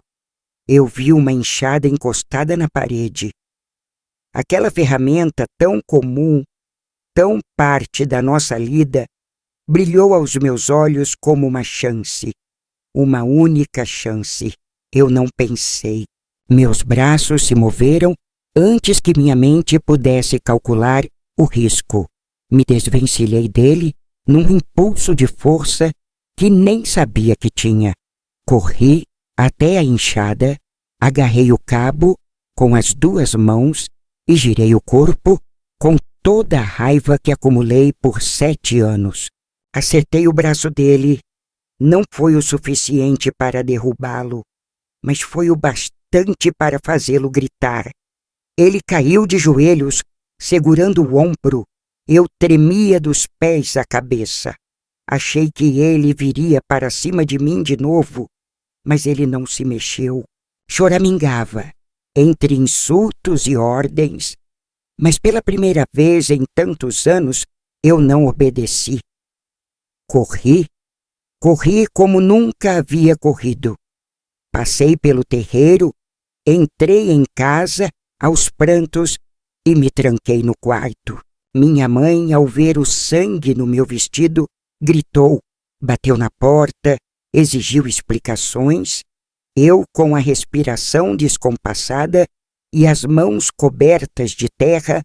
eu vi uma enxada encostada na parede. Aquela ferramenta tão comum, tão parte da nossa lida, brilhou aos meus olhos como uma chance, uma única chance. Eu não pensei. Meus braços se moveram antes que minha mente pudesse calcular o risco. Me desvencilhei dele num impulso de força que nem sabia que tinha. Corri até a enxada, agarrei o cabo com as 2 mãos e girei o corpo com toda a raiva que acumulei por 7 anos. Acertei o braço dele. Não foi o suficiente para derrubá-lo, mas foi o bastante para fazê-lo gritar. Ele caiu de joelhos, segurando o ombro. Eu tremia dos pés à cabeça. Achei que ele viria para cima de mim de novo, mas ele não se mexeu. Choramingava, entre insultos e ordens, mas pela primeira vez em tantos anos eu não obedeci. Corri como nunca havia corrido. Passei pelo terreiro, entrei em casa aos prantos e me tranquei no quarto. Minha mãe, ao ver o sangue no meu vestido, gritou, bateu na porta, exigiu explicações. Eu, com a respiração descompassada e as mãos cobertas de terra,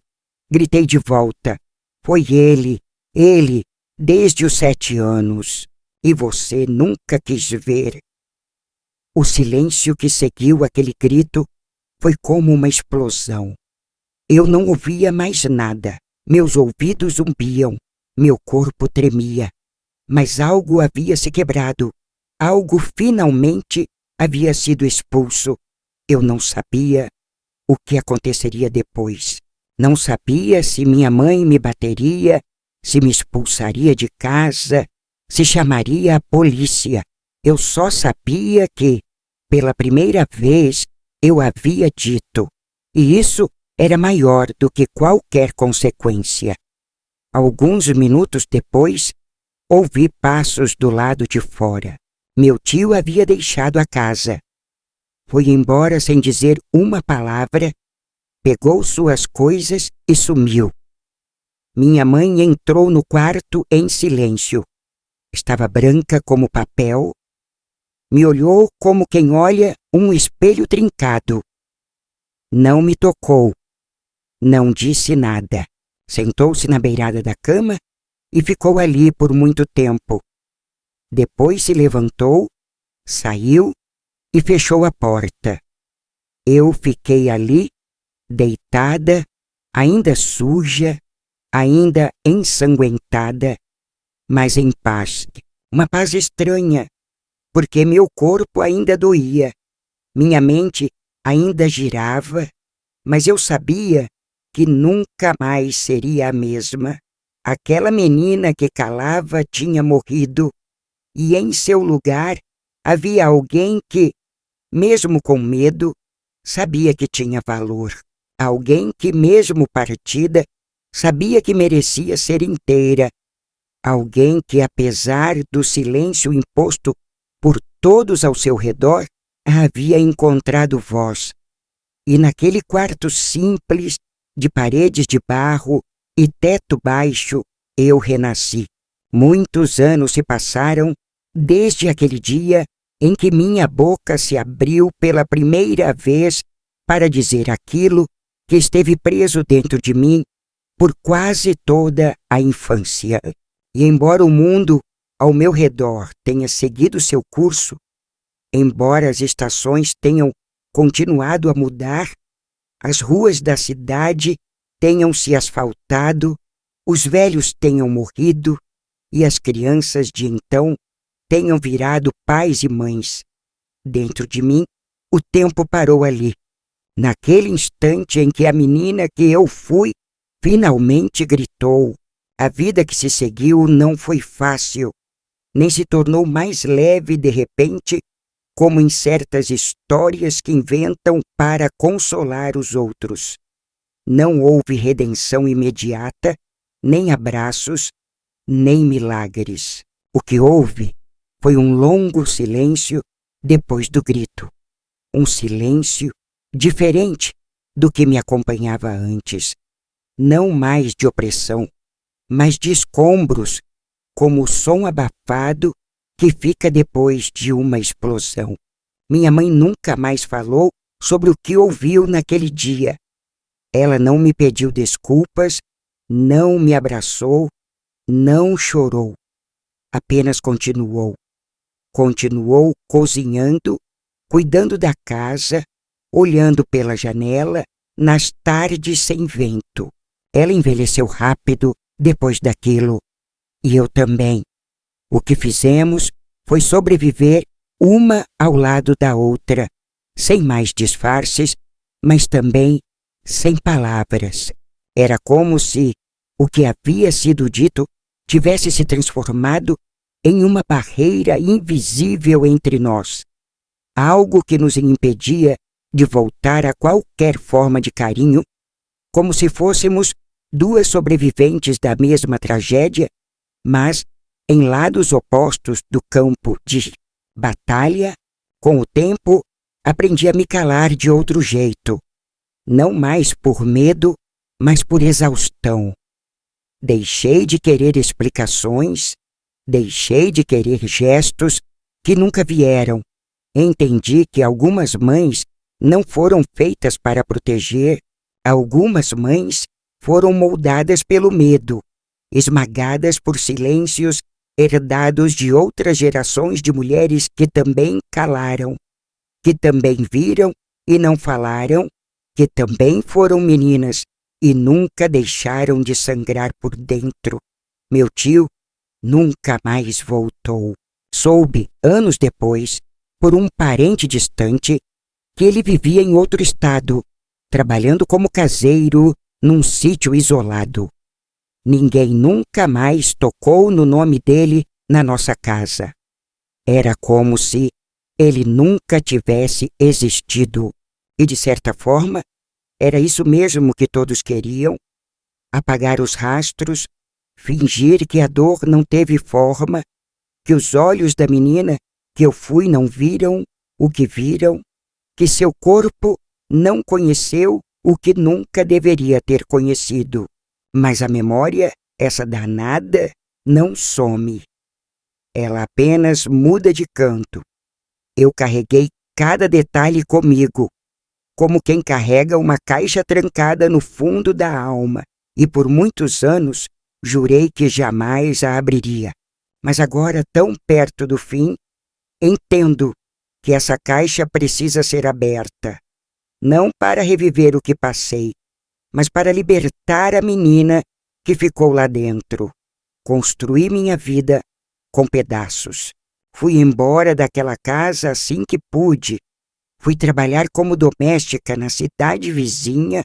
gritei de volta. Foi ele, desde os 7 anos, e você nunca quis ver. O silêncio que seguiu aquele grito foi como uma explosão. Eu não ouvia mais nada. Meus ouvidos zumbiam, meu corpo tremia. Mas algo havia se quebrado. Algo finalmente havia sido expulso. Eu não sabia o que aconteceria depois. Não sabia se minha mãe me bateria, se me expulsaria de casa, se chamaria a polícia. Eu só sabia que, pela primeira vez, eu havia dito, e isso era maior do que qualquer consequência. Alguns minutos depois, ouvi passos do lado de fora. Meu tio havia deixado a casa. Foi embora sem dizer uma palavra, pegou suas coisas e sumiu. Minha mãe entrou no quarto em silêncio. Estava branca como papel. Me olhou como quem olha um espelho trincado. Não me tocou. Não disse nada. Sentou-se na beirada da cama e ficou ali por muito tempo. Depois se levantou, saiu e fechou a porta. Eu fiquei ali, deitada, ainda suja, ainda ensanguentada, mas em paz. Uma paz estranha, porque meu corpo ainda doía, minha mente ainda girava, mas eu sabia que nunca mais seria a mesma. Aquela menina que calava tinha morrido, e em seu lugar havia alguém que, mesmo com medo, sabia que tinha valor. Alguém que, mesmo partida, sabia que merecia ser inteira. Alguém que, apesar do silêncio imposto por todos ao seu redor, havia encontrado voz. E naquele quarto simples, de paredes de barro e teto baixo, eu renasci. Muitos anos se passaram desde aquele dia em que minha boca se abriu pela primeira vez para dizer aquilo que esteve preso dentro de mim por quase toda a infância. E embora o mundo ao meu redor tenha seguido seu curso, embora as estações tenham continuado a mudar, as ruas da cidade tenham se asfaltado, os velhos tenham morrido e as crianças de então tenham virado pais e mães. Dentro de mim, o tempo parou ali, naquele instante em que a menina que eu fui finalmente gritou. A vida que se seguiu não foi fácil, nem se tornou mais leve de repente, como em certas histórias que inventam para consolar os outros. Não houve redenção imediata, nem abraços, nem milagres. O que houve foi um longo silêncio depois do grito. Um silêncio diferente do que me acompanhava antes. Não mais de opressão, mas de escombros, como o som abafado que fica depois de uma explosão. Minha mãe nunca mais falou sobre o que ouviu naquele dia. Ela não me pediu desculpas, não me abraçou, não chorou. Apenas continuou. Continuou cozinhando, cuidando da casa, olhando pela janela nas tardes sem vento. Ela envelheceu rápido depois daquilo, e eu também. O que fizemos foi sobreviver uma ao lado da outra, sem mais disfarces, mas também sem palavras. Era como se o que havia sido dito tivesse se transformado em uma barreira invisível entre nós, algo que nos impedia de voltar a qualquer forma de carinho, como se fôssemos duas sobreviventes da mesma tragédia, mas em lados opostos do campo de batalha. Com o tempo, aprendi a me calar de outro jeito, não mais por medo, mas por exaustão. Deixei de querer explicações, deixei de querer gestos que nunca vieram. Entendi que algumas mães não foram feitas para proteger, algumas mães foram moldadas pelo medo, esmagadas por silêncios herdados de outras gerações de mulheres que também calaram, que também viram e não falaram, que também foram meninas e nunca deixaram de sangrar por dentro. Meu tio nunca mais voltou. Soube, anos depois, por um parente distante, que ele vivia em outro estado, trabalhando como caseiro num sítio isolado. Ninguém nunca mais tocou no nome dele na nossa casa. Era como se ele nunca tivesse existido. E, de certa forma, era isso mesmo que todos queriam: apagar os rastros, fingir que a dor não teve forma, que os olhos da menina que eu fui não viram o que viram, que seu corpo não conheceu o que nunca deveria ter conhecido. Mas a memória, essa danada, não some. Ela apenas muda de canto. Eu carreguei cada detalhe comigo, como quem carrega uma caixa trancada no fundo da alma, e por muitos anos jurei que jamais a abriria. Mas agora, tão perto do fim, entendo que essa caixa precisa ser aberta, não para reviver o que passei, mas para libertar a menina que ficou lá dentro. Construí minha vida com pedaços. Fui embora daquela casa assim que pude. Fui trabalhar como doméstica na cidade vizinha,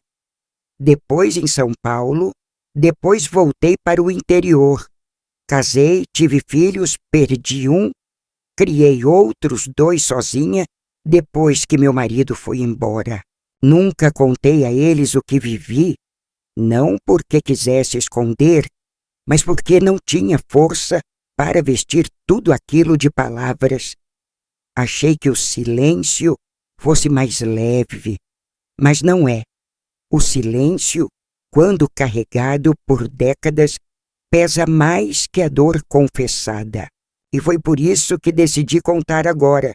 depois em São Paulo, depois voltei para o interior. Casei, tive filhos, perdi um, criei outros 2 sozinha, depois que meu marido foi embora. Nunca contei a eles o que vivi, não porque quisesse esconder, mas porque não tinha força para vestir tudo aquilo de palavras. Achei que o silêncio fosse mais leve, mas não é. O silêncio, quando carregado por décadas, pesa mais que a dor confessada. E foi por isso que decidi contar agora,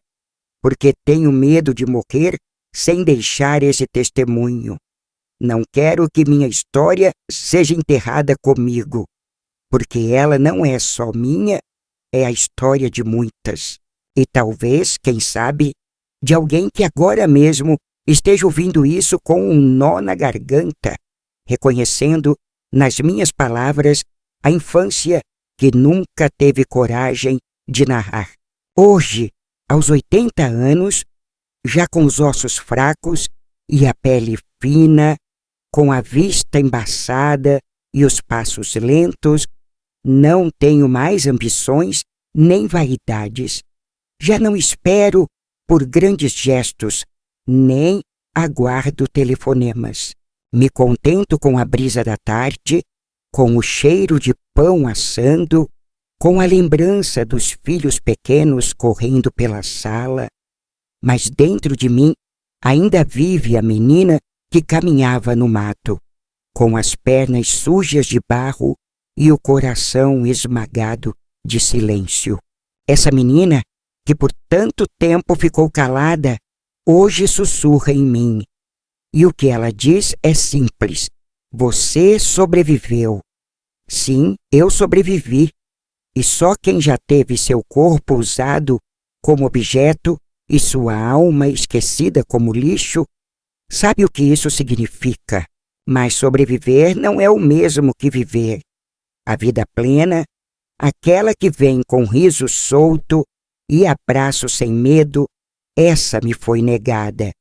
porque tenho medo de morrer sem deixar esse testemunho. Não quero que minha história seja enterrada comigo, porque ela não é só minha, é a história de muitas. E talvez, quem sabe, de alguém que agora mesmo esteja ouvindo isso com um nó na garganta, reconhecendo nas minhas palavras a infância que nunca teve coragem de narrar. Hoje, aos 80 anos, já com os ossos fracos e a pele fina, com a vista embaçada e os passos lentos, não tenho mais ambições nem vaidades. Já não espero por grandes gestos, nem aguardo telefonemas. Me contento com a brisa da tarde, com o cheiro de pão assando, com a lembrança dos filhos pequenos correndo pela sala. Mas dentro de mim ainda vive a menina que caminhava no mato, com as pernas sujas de barro e o coração esmagado de silêncio. Essa menina, que por tanto tempo ficou calada, hoje sussurra em mim. E o que ela diz é simples: você sobreviveu. Sim, eu sobrevivi. E só quem já teve seu corpo usado como objeto e sua alma esquecida como lixo, sabe o que isso significa. Mas sobreviver não é o mesmo que viver. A vida plena, aquela que vem com riso solto e abraço sem medo, essa me foi negada.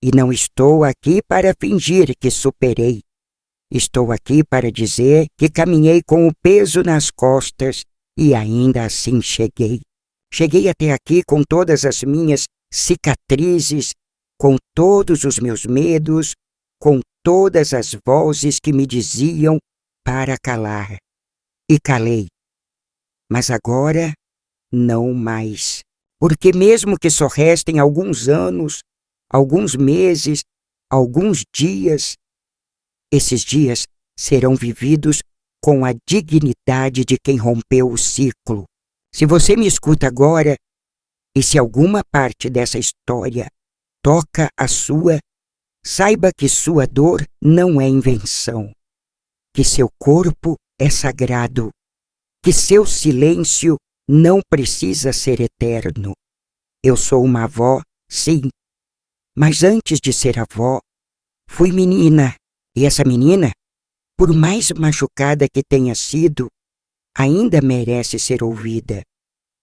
E não estou aqui para fingir que superei. Estou aqui para dizer que caminhei com o peso nas costas e ainda assim cheguei. Cheguei até aqui com todas as minhas cicatrizes, com todos os meus medos, com todas as vozes que me diziam para calar. E calei. Mas agora, não mais. Porque mesmo que só restem alguns anos, alguns meses, alguns dias, esses dias serão vividos com a dignidade de quem rompeu o ciclo. Se você me escuta agora, e se alguma parte dessa história toca a sua, saiba que sua dor não é invenção, que seu corpo é sagrado, que seu silêncio não precisa ser eterno. Eu sou uma avó, sim, mas antes de ser avó, fui menina, e essa menina, por mais machucada que tenha sido, ainda merece ser ouvida.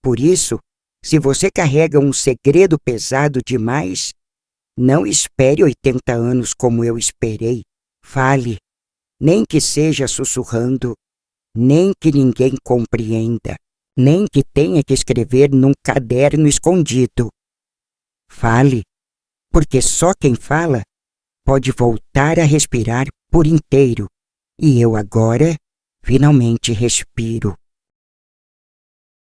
Por isso, se você carrega um segredo pesado demais, não espere 80 anos como eu esperei. Fale, nem que seja sussurrando, nem que ninguém compreenda, nem que tenha que escrever num caderno escondido. Fale, porque só quem fala pode voltar a respirar por inteiro, e eu agora finalmente respiro.